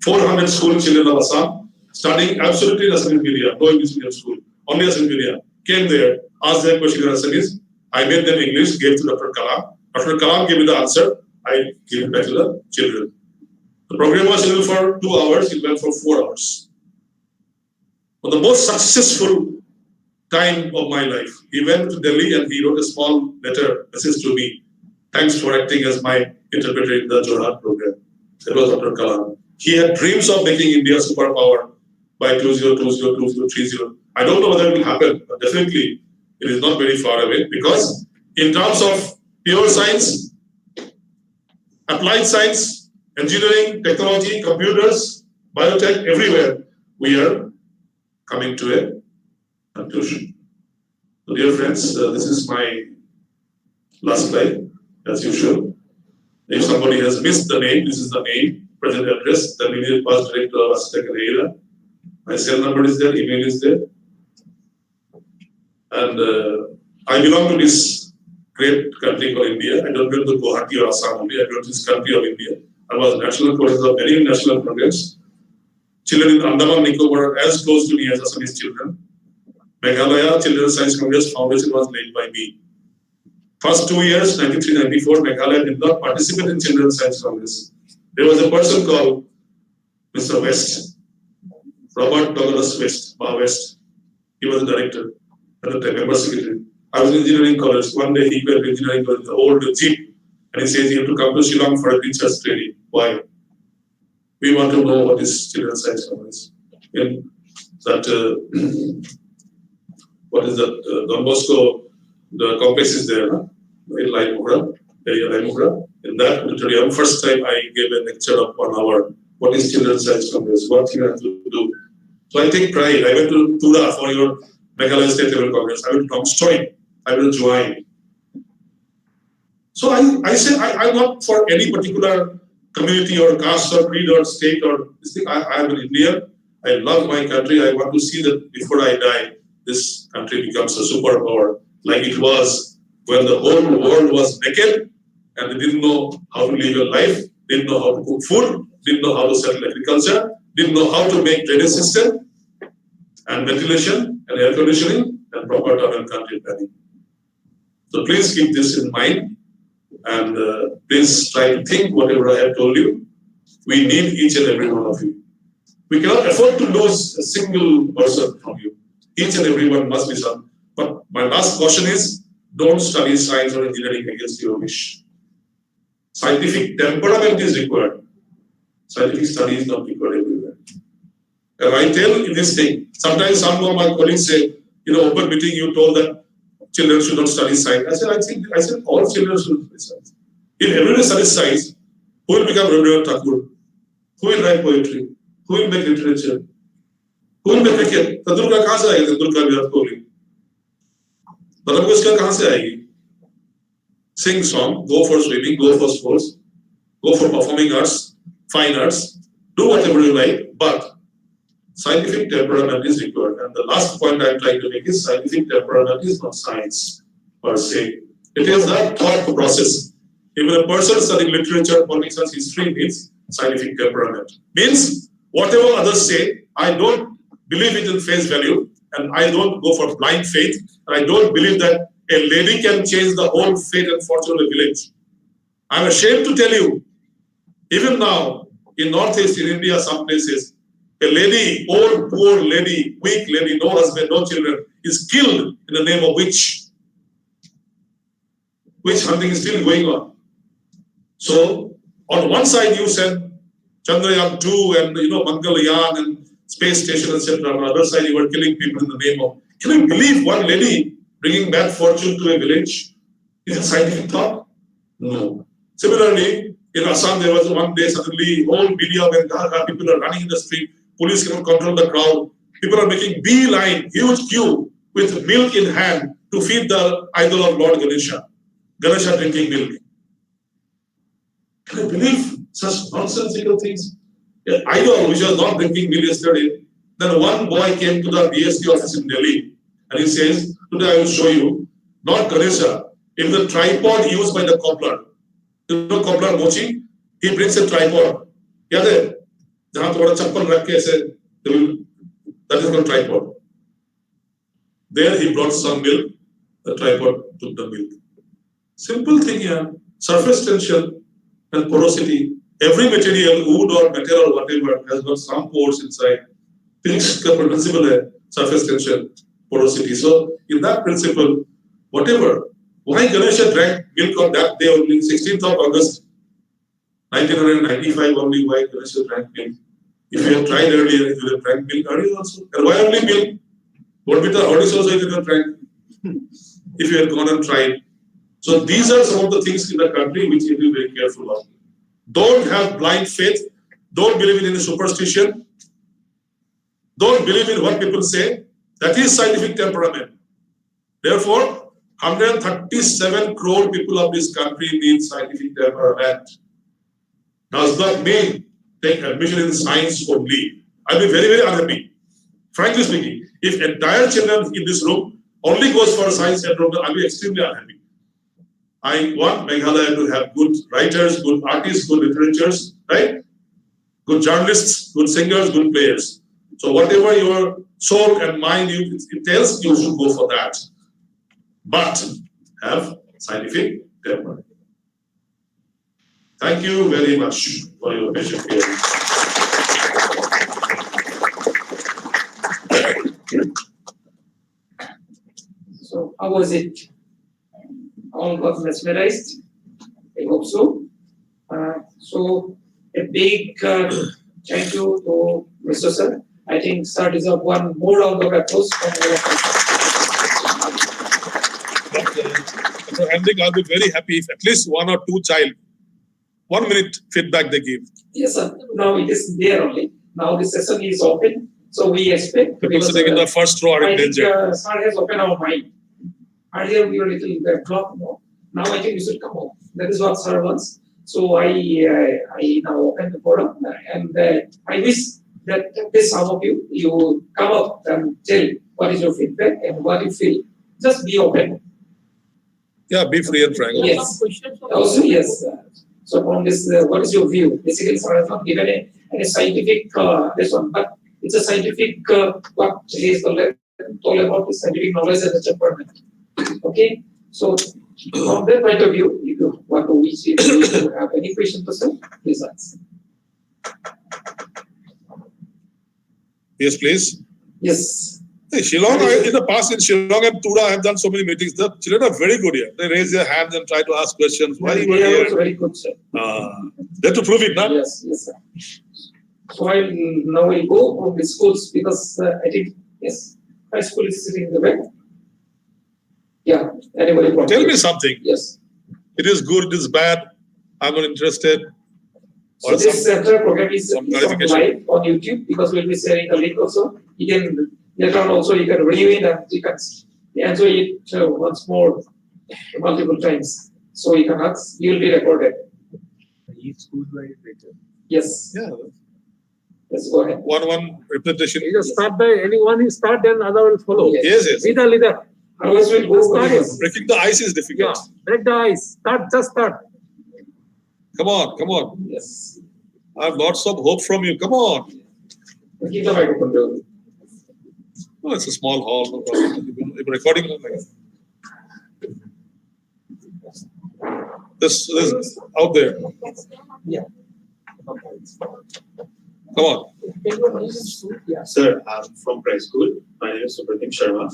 400 school children of Assam, studying absolutely in Assamese media, no English medium school, only Assamese media, came there, asked their question in Assamese. I made them English, gave to Dr. Kalam. Dr. Kalam gave me the answer, I gave it back to the children. The program was scheduled for 2 hours, it went for 4 hours. But the most successful time of my life, he went to Delhi and he wrote a small message to me. Thanks for acting as my interpreter in the Jorhat program. That was Dr. Kalam. He had dreams of making India a superpower by 2020, I don't know whether it will happen, but definitely it is not very far away because in terms of pure science, applied science, engineering, technology, computers, biotech, everywhere, we are coming to a conclusion. So dear friends, this is my last slide, as usual. If somebody has missed the name, this is the name, present address, the immediate past director of Aztec and Era. My cell number is there, email is there. And I belong to this great country called India. I don't belong to Guwahati or Assam only, I belong to this country of India. I was national coordinator of many national programs. Children in Andaman Nicobar are as close to me as Assamese children. Meghalaya Children's Science Congress Foundation was led by me. First 2 years, 93-94, Meghalaya did not participate in Children's Science Congress. There was a person called Mr. West, Robert Douglas West, West. He was the director at the time, member secretary. I was in engineering college. One day he went to engineering college, the old jeep, and he says you have to come to Shillong for a teacher's training. Why? We want to know what is Children's Science Congress. In that, what is that? Don Bosco, the complex is there, huh? In Laimukra, area Laimukra. In that auditorium, first time I gave a lecture of 1 hour. What is Children's Science Congress? What you have to do? So I take pride. I went to Tura for your Meghalaya State Level Congress. I went to Tongstoy. I will join. So I say I'm not for any particular community or caste or creed or state or this thing. I am an Indian. I love my country. I want to see that before I die, this country becomes a superpower like it was when the whole world was naked and they didn't know how to live a life, didn't know how to cook food, didn't know how to settle agriculture, didn't know how to make drainage system and ventilation and air conditioning and proper town and country planning. So please keep this in mind and please try to think whatever I have told you. We need each and every one of you. We cannot afford to lose a single person from you. Each and every one must be some. But my last caution is, don't study science or engineering against your wish. Scientific temperament is required. Scientific study is not required everywhere. And I tell in this thing, sometimes some of my colleagues say, open meeting, you told that children should not study science. I said all children should study science. If everybody studies science, who will become Rabindranath Tagore? Who will write poetry? Who will make literature? Who will make cricket? Tendulkar कहाँ से आएगा? Tendulkar Virat Kohli. मतलब उसका कहाँ से आएगी? Sing song, go for swimming, go for sports, go for performing arts, fine arts, do whatever you like, but scientific temperament is required. And the last point I'm trying to make is scientific temperament is not science per se. It is a thought process. Even a person studying literature, politics, and history needs scientific temperament. Means whatever others say, I don't believe it in face value, and I don't go for blind faith, and I don't believe that a lady can change the whole fate and fortune of a village. I'm ashamed to tell you, even now, in Northeast, in India, some places, a lady, old, poor lady, weak lady, no husband, no children, is killed in the name of witch. Witch hunting is still going on. So, on one side you said Chandrayaan 2 and Mangalyaan and space station, etc. On the other side you were killing people in the name of. Can you believe one lady bringing bad fortune to a village? Is it scientific thought? No. Similarly, in Assam there was one day suddenly whole media when people are running in the street, police cannot control the crowd. People are making beeline, huge queue with milk in hand to feed the idol of Lord Ganesha. Ganesha drinking milk. Can you believe such nonsensical things? An idol which was not drinking milk yesterday. Then one boy came to the DSP office in Delhi and he says, today I will show you, not Ganesha, in the tripod used by the cobbler. You know cobbler mochi? He brings a tripod. Yeah, there. That is called tripod. There he brought some milk, the tripod took the milk. Simple thing here, surface tension and porosity. Every material, wood or metal or whatever, has got some pores inside. Physics principle है, surface tension, porosity. So, in that principle, whatever, why Ganesha drank milk on that day only, 16th of August, 1995 only, why Ganesha drank milk? If you had tried earlier, you would have drank milk earlier also. And why only milk? What with the Odis also you could have drank if you had gone and tried. So these are some of the things in the country which you have to be very careful of. Don't have blind faith. Don't believe in any superstition. Don't believe in what people say. That is scientific temperament. Therefore, 137 crore people of this country need scientific temperament. Does not mean take admission in science only. I'll be very, very unhappy. Frankly speaking, if entire children in this room only goes for science and I'll be extremely unhappy. I want Meghalaya to have good writers, good artists, good literatures, right? Good journalists, good singers, good players. So whatever your soul and mind it tells, you should go for that. But have scientific temper. Thank you very much for your patient hearing. So how was it? All got mesmerized? I hope so. So a big thank you to Mr. Sir. I think Sir deserves one more round of applause from all of us. So I think I'll be very happy if at least one or two child 1 minute feedback they give. Yes, sir. Now it is there only. Now the session is open. So we expect. People sitting in the first row are in I think danger. Sir has opened our mind. Earlier we were a little blocked. Now I think we should come home. That is what Sir wants. So I now open the forum and I wish that this some of you come up and tell what is your feedback and what you feel. Just be open. Yeah, be free and frank. Yes. Also, yes. So from this, what is your view? Basically, Sir has not given a scientific this one, but it's a scientific what he is told about the scientific knowledge and the temperament. Okay. So from that point of view, if you want to wish if you have any question to say, please ask. Yes, please. Yes. Hey, Shillong, in the past in Shillong and Tura, I have done so many meetings. The children are very good here. They raise their hands and try to ask questions. Why you were They are here? also very good, sir. They have to prove it, now. Yes, yes, sir. So I now will go from the schools because I think yes, high school is sitting in the back. Yeah. Anybody? Tell me something. Yes. It is good, it is bad. I'm not interested. So this entire program is some on clarification. live on YouTube because we'll be sharing a link also. You can later on also you can review it and you can enjoy it once more, multiple times. So you can ask, you will be recorded. Each school wise later. Yes. Yeah. Let's go ahead. One representation. You just start by anyone you start, then other will follow. Yes. Yes. Leader, leader. Otherwise we'll go Start with it. Breaking the ice is Yeah. difficult. Break the ice. Start, just start. Come on. Yes. I have lots of hope from you. Come on. Keep the microphone down. Oh, it's a small hall. No problem. You're recording. This out there. Yeah. Come on. Yeah. Sir, I'm from Price School. My name is Supratim Sharma.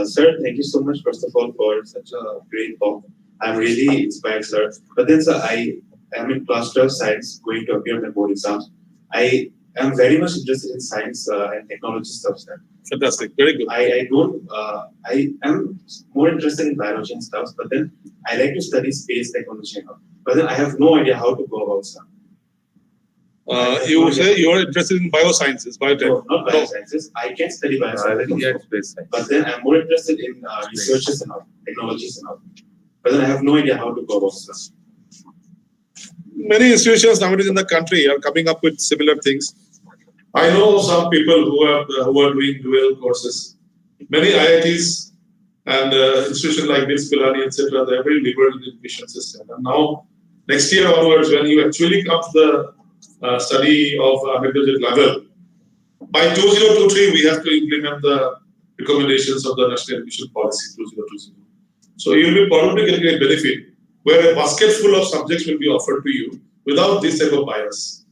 Sir, thank you so much, first of all, for such a great talk. I'm really inspired, sir. But then, sir, I am in class 12 science, going to appear in my board exams. I am very much interested in science and technology stuff, sir. Fantastic. Very good. I am more interested in biology and stuff, but then I like to study space technology and all. But then I have no idea how to go about stuff. You say you are interested in biosciences, biotech. No, not biosciences. I can study biosciences. But then I'm more interested in researches and all, technologies and all. But then I have no idea how to go about stuff. Many institutions nowadays in the country are coming up with similar things. I know some people who are doing dual courses. Many IITs and institutions like BIMS, Pilani, etc. They are very liberal in the admission system. And now, next year onwards, when you actually come to the study of undergraduate level, by 2023 we have to implement the recommendations of the National Admission Policy 2020. So you will be probably getting a benefit where a basket full of subjects will be offered to you without this type of bias.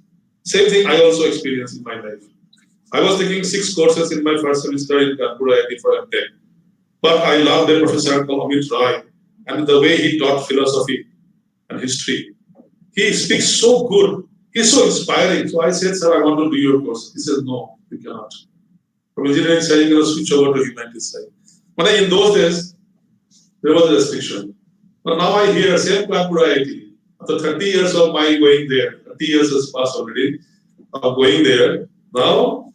Same thing I also experienced in my life. I was taking 6 courses in my first semester in Kanpur IIT for MTech. But I love the Professor Amit Roy and the way he taught philosophy and history. He speaks so good. He's so inspiring. So I said, sir, I want to do your course. He said, no, you cannot. From engineering side, you're going to switch over to humanities side. But in those days, there was a restriction. But now I hear same Kanpur IIT. After 30 years of my going there, 30 years has passed already of going there. Now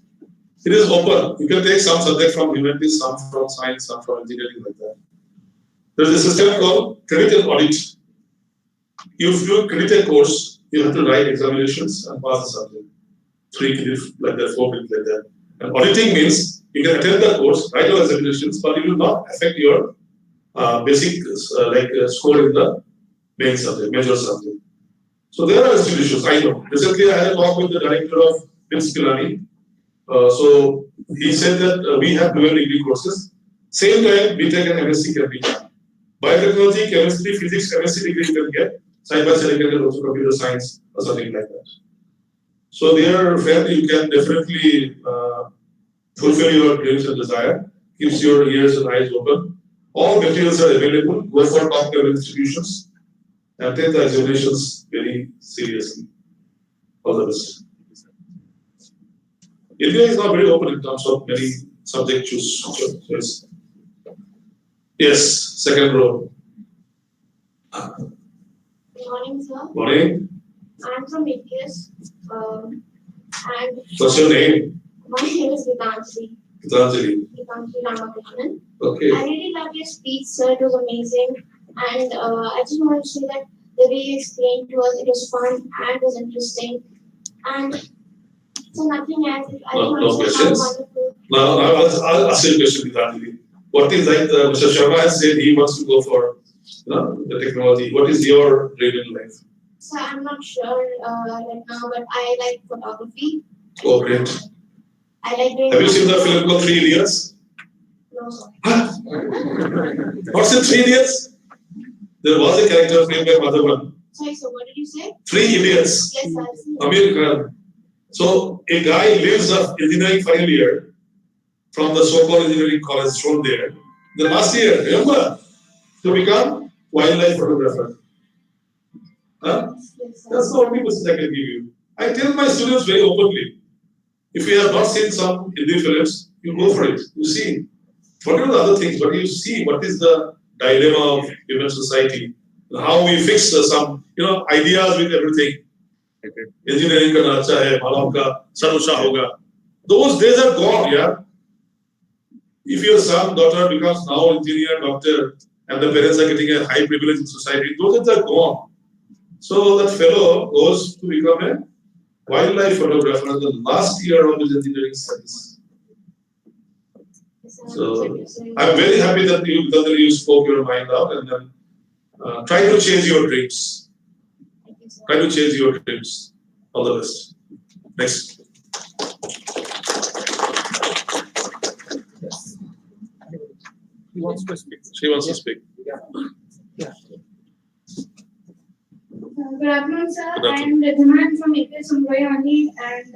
it is open. You can take some subject from humanities, some from science, some from engineering, like that. There is a system called credit and audit. If you credit a course, you have to write examinations and pass the subject. 3 credits like that, 4 credits like that. And auditing means you can attend the course, write your examinations, but it will not affect your basic score in the main subject, major subject. So there are institutions, I know. Recently I had a talk with the director of BIMS Pilani. So he said that we have dual degree courses. Same time, BTech and MSc can be done. Biotechnology, chemistry, physics, MSc degree you can get. Side by side, you can also computer science or something like that. So there, friend, you can definitely fulfill your dreams and desire. Keeps your ears and eyes open. All materials are available. Go for top level institutions and take the examinations very seriously. All the best. India is not very open in terms of many subject choice. Yes, second row. Good morning, sir. Morning. I'm from APS. And What's your name? my name is Gitanjali. Gitanjali. Gitanjali Ramakrishnan. Okay. I really loved your speech, sir. It was amazing. And I just wanted to say that the way you explained to us, it was fun and it was interesting. And so nothing else. I No just want to say how questions? wonderful. Now I'll ask you a question, Gitanjali. What is like Mr. Sharma has said he wants to go for the technology. What is your dream in life? So I'm not sure right now, but I like photography. Oh, great. I like doing. Have you seen the film called 3 Idiots? No, sir. Huh? What's in 3 Idiots? There was a character named by Madhavan. Sorry, so what did you say? 3 Idiots. Yes, I've seen it. Amir Khan. So a guy leaves the engineering final year from the so-called engineering college from there. The last year, remember, to become wildlife photographer. Huh? Yes, sir. That's the only message I can give you. I tell my students very openly, if you have not seen some Hindi films, you go for it. You see, forget the other things, but you see what is the dilemma of human society, how we fix some, ideas with everything. Engineering karna acha hai, malam ka sarusha hoga. Those days are gone, yeah. If your son, daughter becomes now engineer, doctor, and the parents are getting a high privilege in society, those days are gone. So that fellow goes to become a wildlife photographer in the last year of his engineering studies. Yes, So sir. I'm very happy that you spoke your mind out and then try to change your dreams. Thank you, sir. Try to change your dreams. All the best. Next. He wants to speak. She wants to speak. Good afternoon, sir. Good I am Ridhima from APS only. And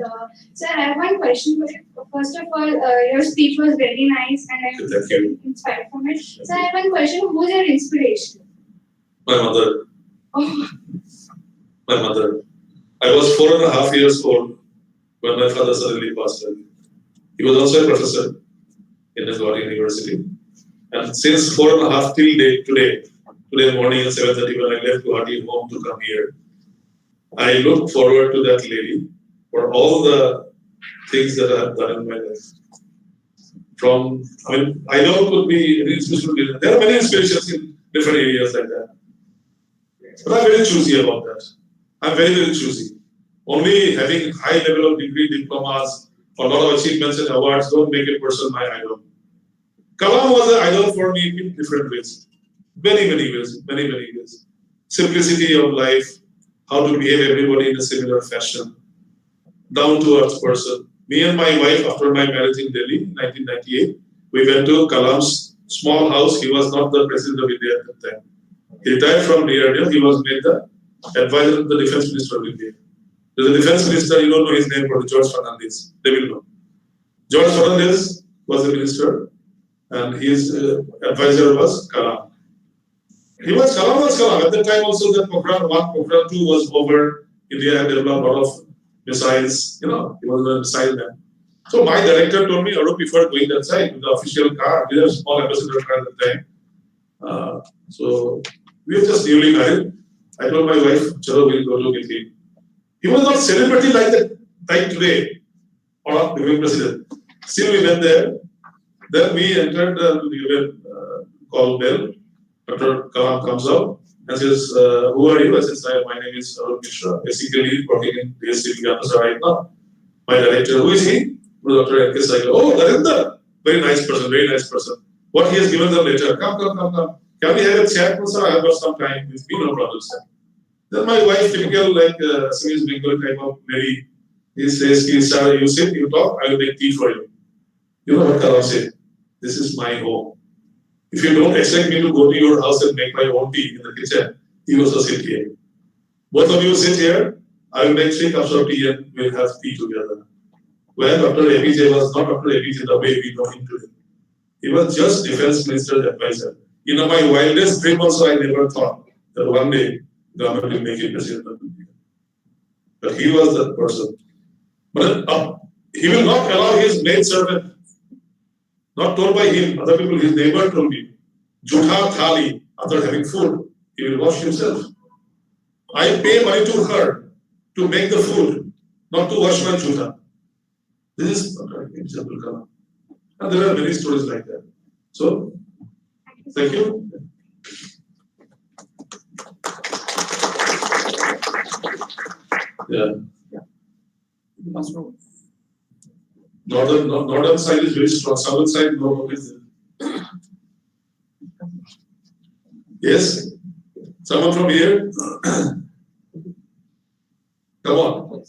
sir, I have one question for you. First of all, your speech was very nice and I was Thank you. inspired from it. So I have one question. Who's your inspiration? My mother. Oh, My mother. I was 4.5 years old when my father suddenly passed away. He was also a professor in Guwahati University. And since 4.5 till today morning at 7:30 when I left Guwahati home to come here, I look forward to that lady for all the things that I have done in my life. I know it could be an inspiration. There are many inspirations in different areas like that. But I'm very choosy about that. I'm very, very choosy. Only having high level of degree, diplomas, or a lot of achievements and awards don't make a person my idol. Kalam was an idol for me in different ways. Many ways. Simplicity of life, how to behave everybody in a similar fashion, down to earth person. Me and my wife, after my marriage in Delhi in 1998, we went to Kalam's small house. He was not the president of India at that time. He retired from DRDO. He was made the advisor of the defense minister of India. The defense minister, you don't know his name, but George Fernandez. They will know. George Fernandez was the minister, and his advisor was Kalam. Kalam was Kalam. At that time also that Pokhran 1, Pokhran 2 was over. India had developed a lot of missiles. He was a missile man. So my director told me, Arup, before going that side with the official car, we had a small ambassador car at the time. So we were just newly married. I told my wife, Chalo, we'll go to Italy. He was not celebrity like that time today, or not becoming president. Still we went there. Then we entered the call bell. Dr. Kalam comes out and says, who are you? I said, my name is Arup Mishra, basically working in DSC campus right now. My director, who is he? Dr. N.K. Saigal. Oh, Narendra, very nice person. What he has given them later, come. Can we have a chat? Sir, I have got some time with me, no problem, sir. Then my wife, typical like Assamese Bengali type of lady, He says, sir, you sit, you talk, I will make tea for you. You know what Kalam said? This is my home. If you don't expect me to go to your house and make my own tea in the kitchen, you also sit here. Both of you sit here, I will make 3 cups of tea and we'll have tea together. When Dr. APJ was not Dr. APJ the way we know him today. He was just defense minister's advisor. In my wildest dream also, I never thought that one day government will make him president of India. But he was that person. But he will not allow his maid servant, not told by him, other people, his neighbor told me, Jutha thali, after having food, he will wash himself. I pay money to her to make the food, not to wash my jutha. This is example Kalam. And there are many stories like that. So, thank you. Yeah. Northern side is very strong. Southern side, no. Yes? Someone from here? Come on.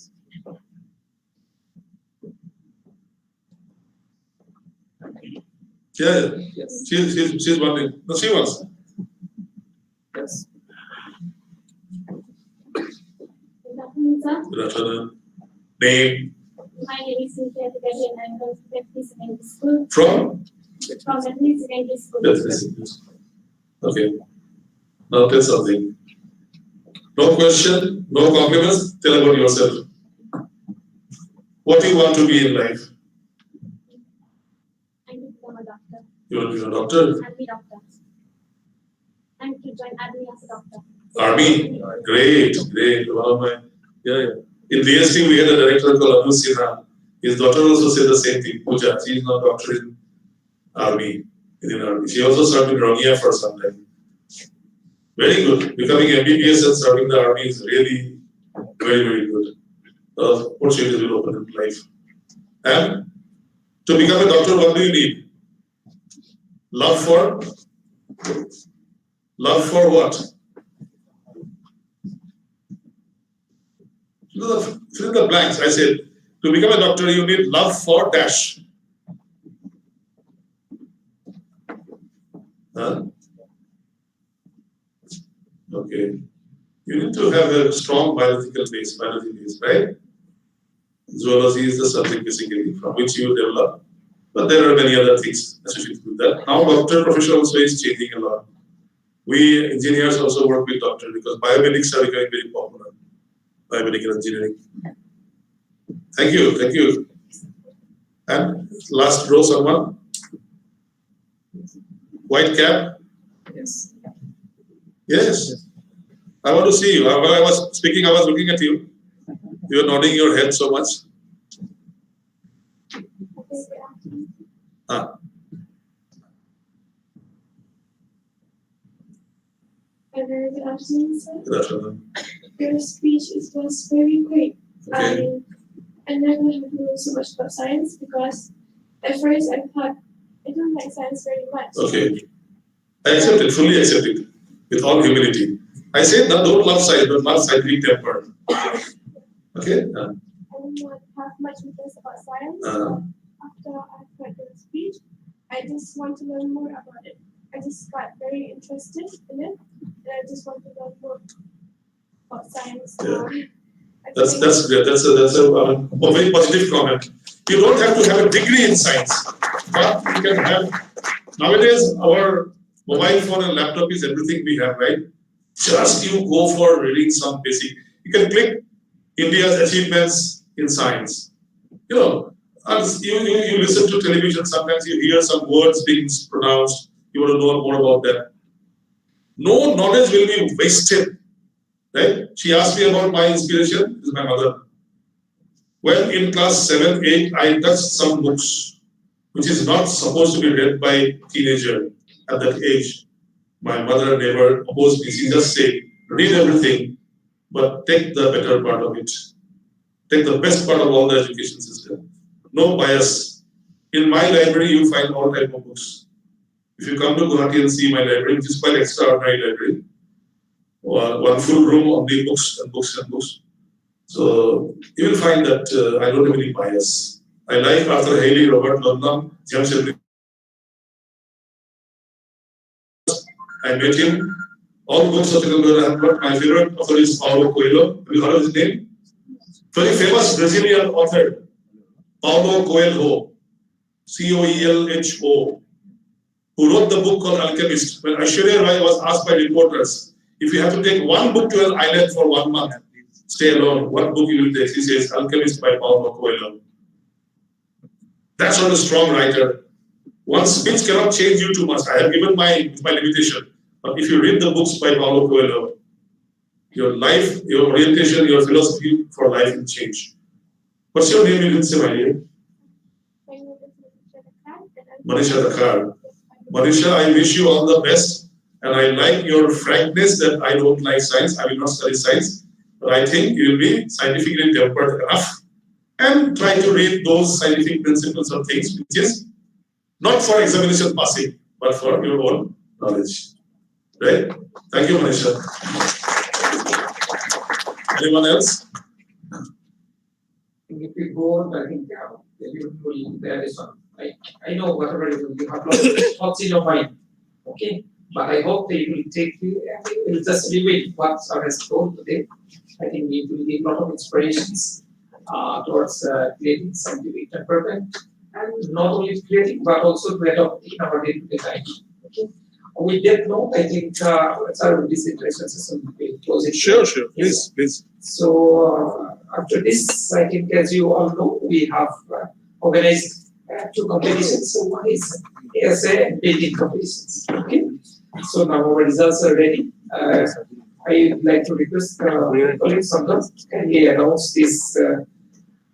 Yeah, Yes. she's wondering. No, she wants. Yes. Good afternoon, sir. Good afternoon. Name? My name is Cynthia Tikati and I'm from Bethany Secondary School. From? Bethany Secondary School. Yes. Okay. Now tell something. No question, no compliments. Tell about yourself. What do you want to be in life? I need to become a doctor. You want to be a doctor? I'll be doctor. And to join army as a doctor. Army? Great. One of my, yeah. In DST, we had a director called Anu Sinha. His daughter also said the same thing. Pooja, she is now doctor in army. She also served in Romania for some time. Very good. Becoming MBBS and serving the army is really very, very good. Opportunities will open in life. And to become a doctor, what do you need? Love for what? Fill in the blanks. I said, to become a doctor, you need love for dash. Huh? Okay. You need to have a strong biology base, right? Zoology is the subject basically from which you develop. But there are many other things associated with that. Now doctor profession also is changing a lot. We engineers also work with doctors because biomedics are becoming very popular. Biomedical engineering. Thank you. And last row, someone? White cap? Yes. Yes. I want to see you. While I was speaking, I was looking at you. You are nodding your head so much. Good afternoon, sir. Good afternoon. Your speech was very great. Okay. I never have known so much about science because at first I thought I don't like science very much. Okay. I accept it, fully accept it, with all humility. I say that don't love science, but love scientific temper. Okay? I don't have much interest about science. After I heard your speech, I just want to learn more about it. I just got very interested in it, and I just want to learn more about science. Yeah. That's great. That's a very positive comment. You don't have to have a degree in science, but you can have. Nowadays, our mobile phone and laptop is everything we have, right? Just you go for reading some basic. You can click India's achievements in science. You know, and you listen to television. Sometimes you hear some words being pronounced. You want to know more about that. No knowledge will be wasted. Right? She asked me about my inspiration. This is my mother. When in class 7, 8, I touched some books, which is not supposed to be read by teenager at that age. My mother never opposed me. She just said, read everything, but take the better part of it. Take the best part of all the education system. No bias. In my library, you find all type of books. If you come to Guwahati and see my library, which is quite extraordinary library, one full room only books and books and books. So you will find that I don't have any bias. I like Arthur Haley, Robert London, James Shelby. I met him. All books of Tilbury, but my favorite author is Paulo Coelho. Have you heard of his name? Very famous Brazilian author, Paulo Coelho, Coelho, who wrote the book called Alchemist. When Aishwarya Rai was asked by reporters, if you have to take one book to an island for 1 month, stay alone, what book you will take? He says, Alchemist by Paulo Coelho. That's not a strong writer. One speech cannot change you too much. I have given my limitation. But if you read the books by Paulo Coelho, your life, your orientation, your philosophy for life will change. What's your name? You didn't say my name. Manisha Dakkar. Manisha, I wish you all the best. And I like your frankness that I don't like science. I will not study science. But I think you will be scientifically tempered enough and try to read those scientific principles or things which is not for examination passing, but for your own knowledge. Right? Thank you, Manisha. Anyone else? If we go on, I think there is one. I know whatever you have lots of thoughts in your mind. Okay? But I hope that you will take you and you will just review what sir has told today. I think it will give a lot of inspirations towards creating scientific development and not only creating but also to adopt in our day-to-day life. Okay? With that note, I think sir, this interaction session will be closing. Sure. Yes. Please. So after this, I think as you all know, we have organized 2 competitions. So one is essay and painting competitions. Okay. So now our results are ready. I would like to request colleagues Sangam, can we announce these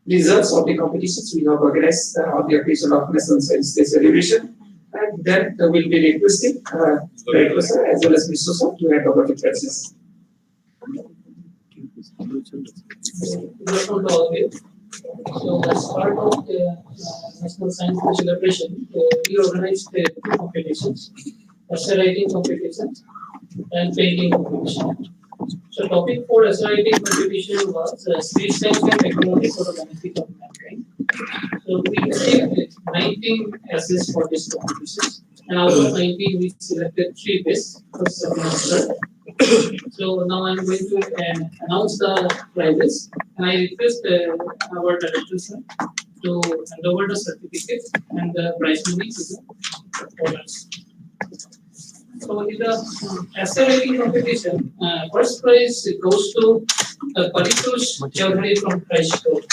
results of the competitions we have organized on the occasion of National Science Day celebration. And then we'll be requesting Director Sir as well as Mr. Sir to hand over the prizes. Good afternoon to all of you. So as part of the National Science Day celebration, we organized 2 competitions, essay writing competition and painting competition. So topic for essay writing competition was space science and technology for the benefit of mankind. So we received 19 essays for this competition, and out of 19 we selected 3 best, first, second, and third. So now I'm going to announce the prizes, and I request our director sir to hand over the certificate and the prize money to the owners. So in the essay writing competition, first prize goes to Paritosh Chaudhary from Christchurch.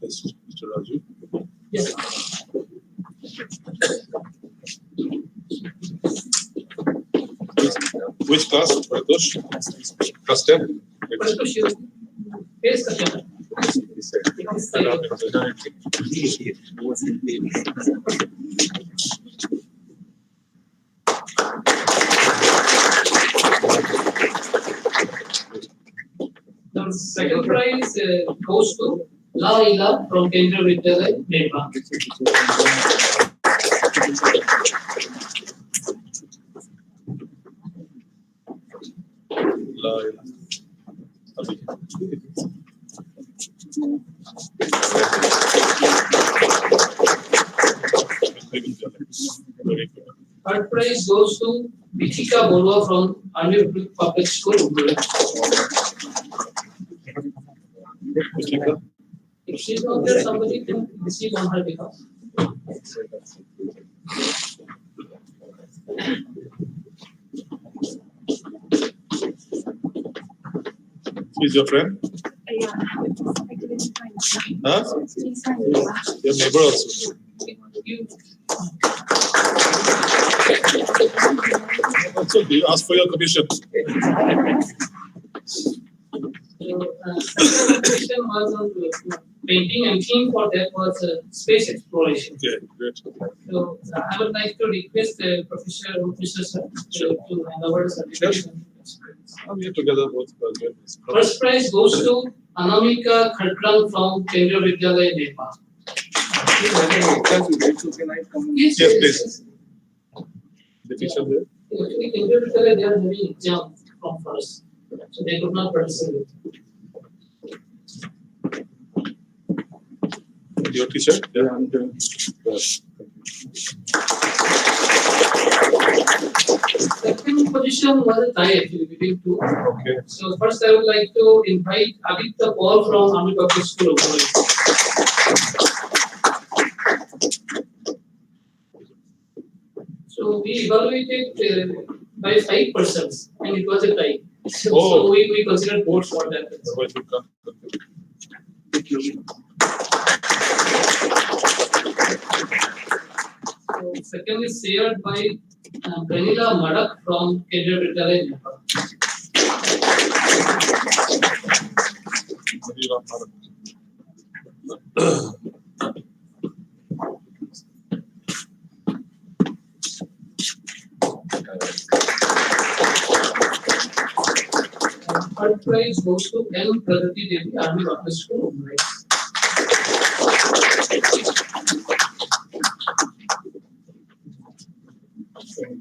Yes, Mr. Raju. Yes. Which class? Paritosh? Class 10? Paritosh, you face the camera. The second prize goes to La Ila from Kendra Vidyalaya, Nepal. Third prize goes to Vichika Borua from Anil Public School. If she's not there, somebody can receive on her behalf. He's your friend? Yeah, I couldn't find it. Huh? Please find it. Your neighbor also. You, Also, you ask for your commission. second competition was on painting, and theme for that was space exploration. Okay, great. So I would like to request Professor Mr. Sir to hand over the certificate. I'm here together both. First prize goes to Anamika Khatran from Kendra Vidyalaya, Nepal. Yes, Yes, please. The teacher there. Actually, they are having exam from first, so they could not participate. Your teacher? Yeah, I'm doing. Second position was a tie actually between two. Okay. So first I would like to invite Aditya Paul from Army Public School. So we evaluated by 5 persons and it was a tie. So, Oh. so we considered votes for that. Otherwise you can't. So second is shared by Pranila Madak from Kendra Vidyalaya, Nepal. And third prize goes to N. Pragati Devi, Army Public School, Mumbai.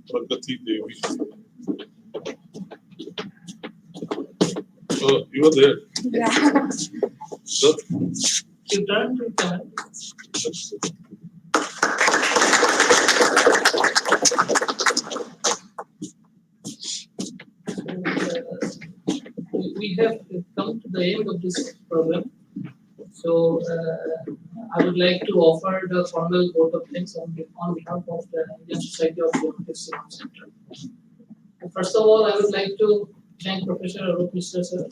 Pragati Devi. Oh, you were there. So, You turn to camera. We have come to the end of this program. So I would like to offer the formal vote of thanks on behalf of the Indian Society of Geographic Science Center. First of all, I would like to thank Professor Arup Mishra sir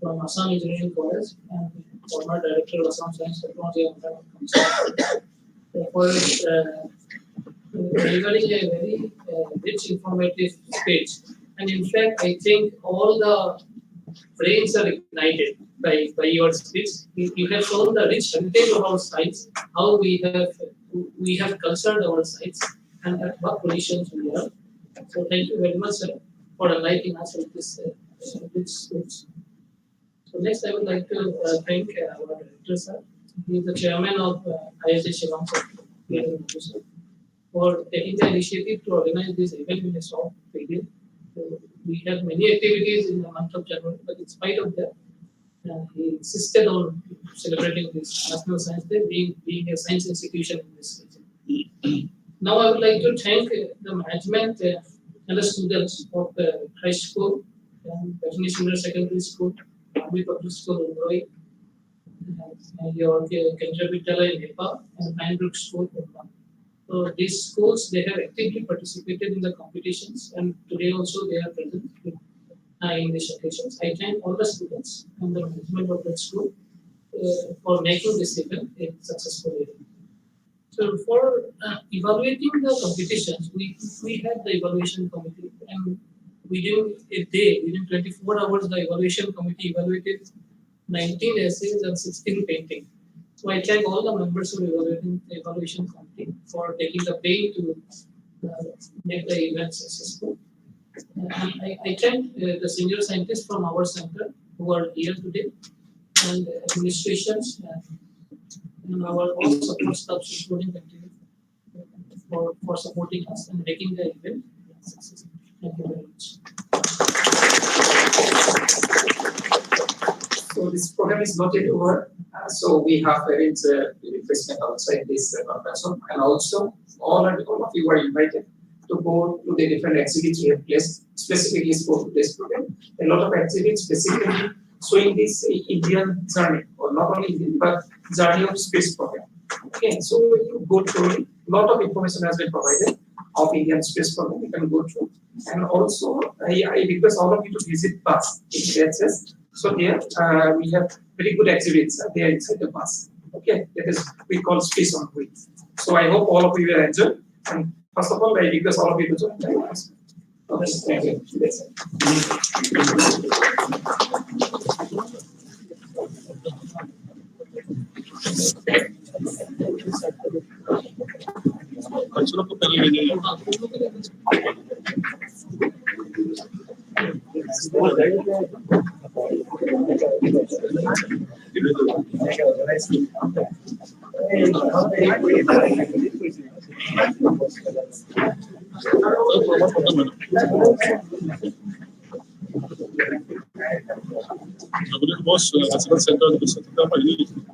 from Assam Engineering College and former Director of Assam Science Technology and Council for delivering a very rich, informative speech. And in fact, I think all the brains are ignited by your speech. You have shown the rich heritage of our science, how we have cultured our science, and at what positions we are. So thank you very much, sir, for enlightening us with this rich speech. So next, I would like to thank our director, sir. He is the chairman of IIT Shillong, sir, for taking the initiative to organize this event in a short period. We have many activities in the month of January, but in spite of that, he insisted on celebrating this National Science Day, being a science institution in this region. Now I would like to thank the management and the students of the high school, Bethany Senior Secondary School, Army Public School, Mumbai, your Kendra Vidyalaya in Nepal, and Pinebrook School, Mumbai. So these schools, they have actively participated in the competitions, and today also they are present in these occasions. I thank all the students and the management of that school for making this event a successful event. So for evaluating the competitions, we had the evaluation committee, and within a day, within 24 hours, the evaluation committee evaluated 19 essays and 16 paintings. So I thank all the members of the evaluation committee for taking the pain to make the event successful. And I thank the senior scientists from our center who are here today, and the administrations and our all support staff, including the team, for supporting us and making the event successful. Thank you very much. So this program is not yet over. So we have arranged refreshment outside this conference room, and also all of you are invited to go to the different exhibits we have placed specifically for this program. A lot of exhibits specifically showing this Indian journey, or not only Indian but journey of space program. Okay, so you go through it. A lot of information has been provided of Indian space program. You can go through, and also I request all of you to visit PAS experiences. So here we have very good exhibits there inside the bus. Okay, that is we call Space on Wheels. So I hope all of you will enjoy. And first of all, I request all of you to join the class. Okay, thank you. That's it. बच्चों को पहले ले जाइए Boss, national center of the organization.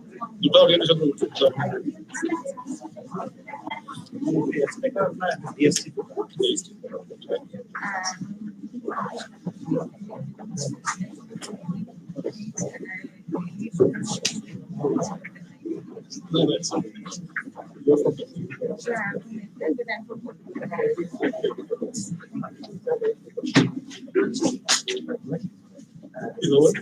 You know what?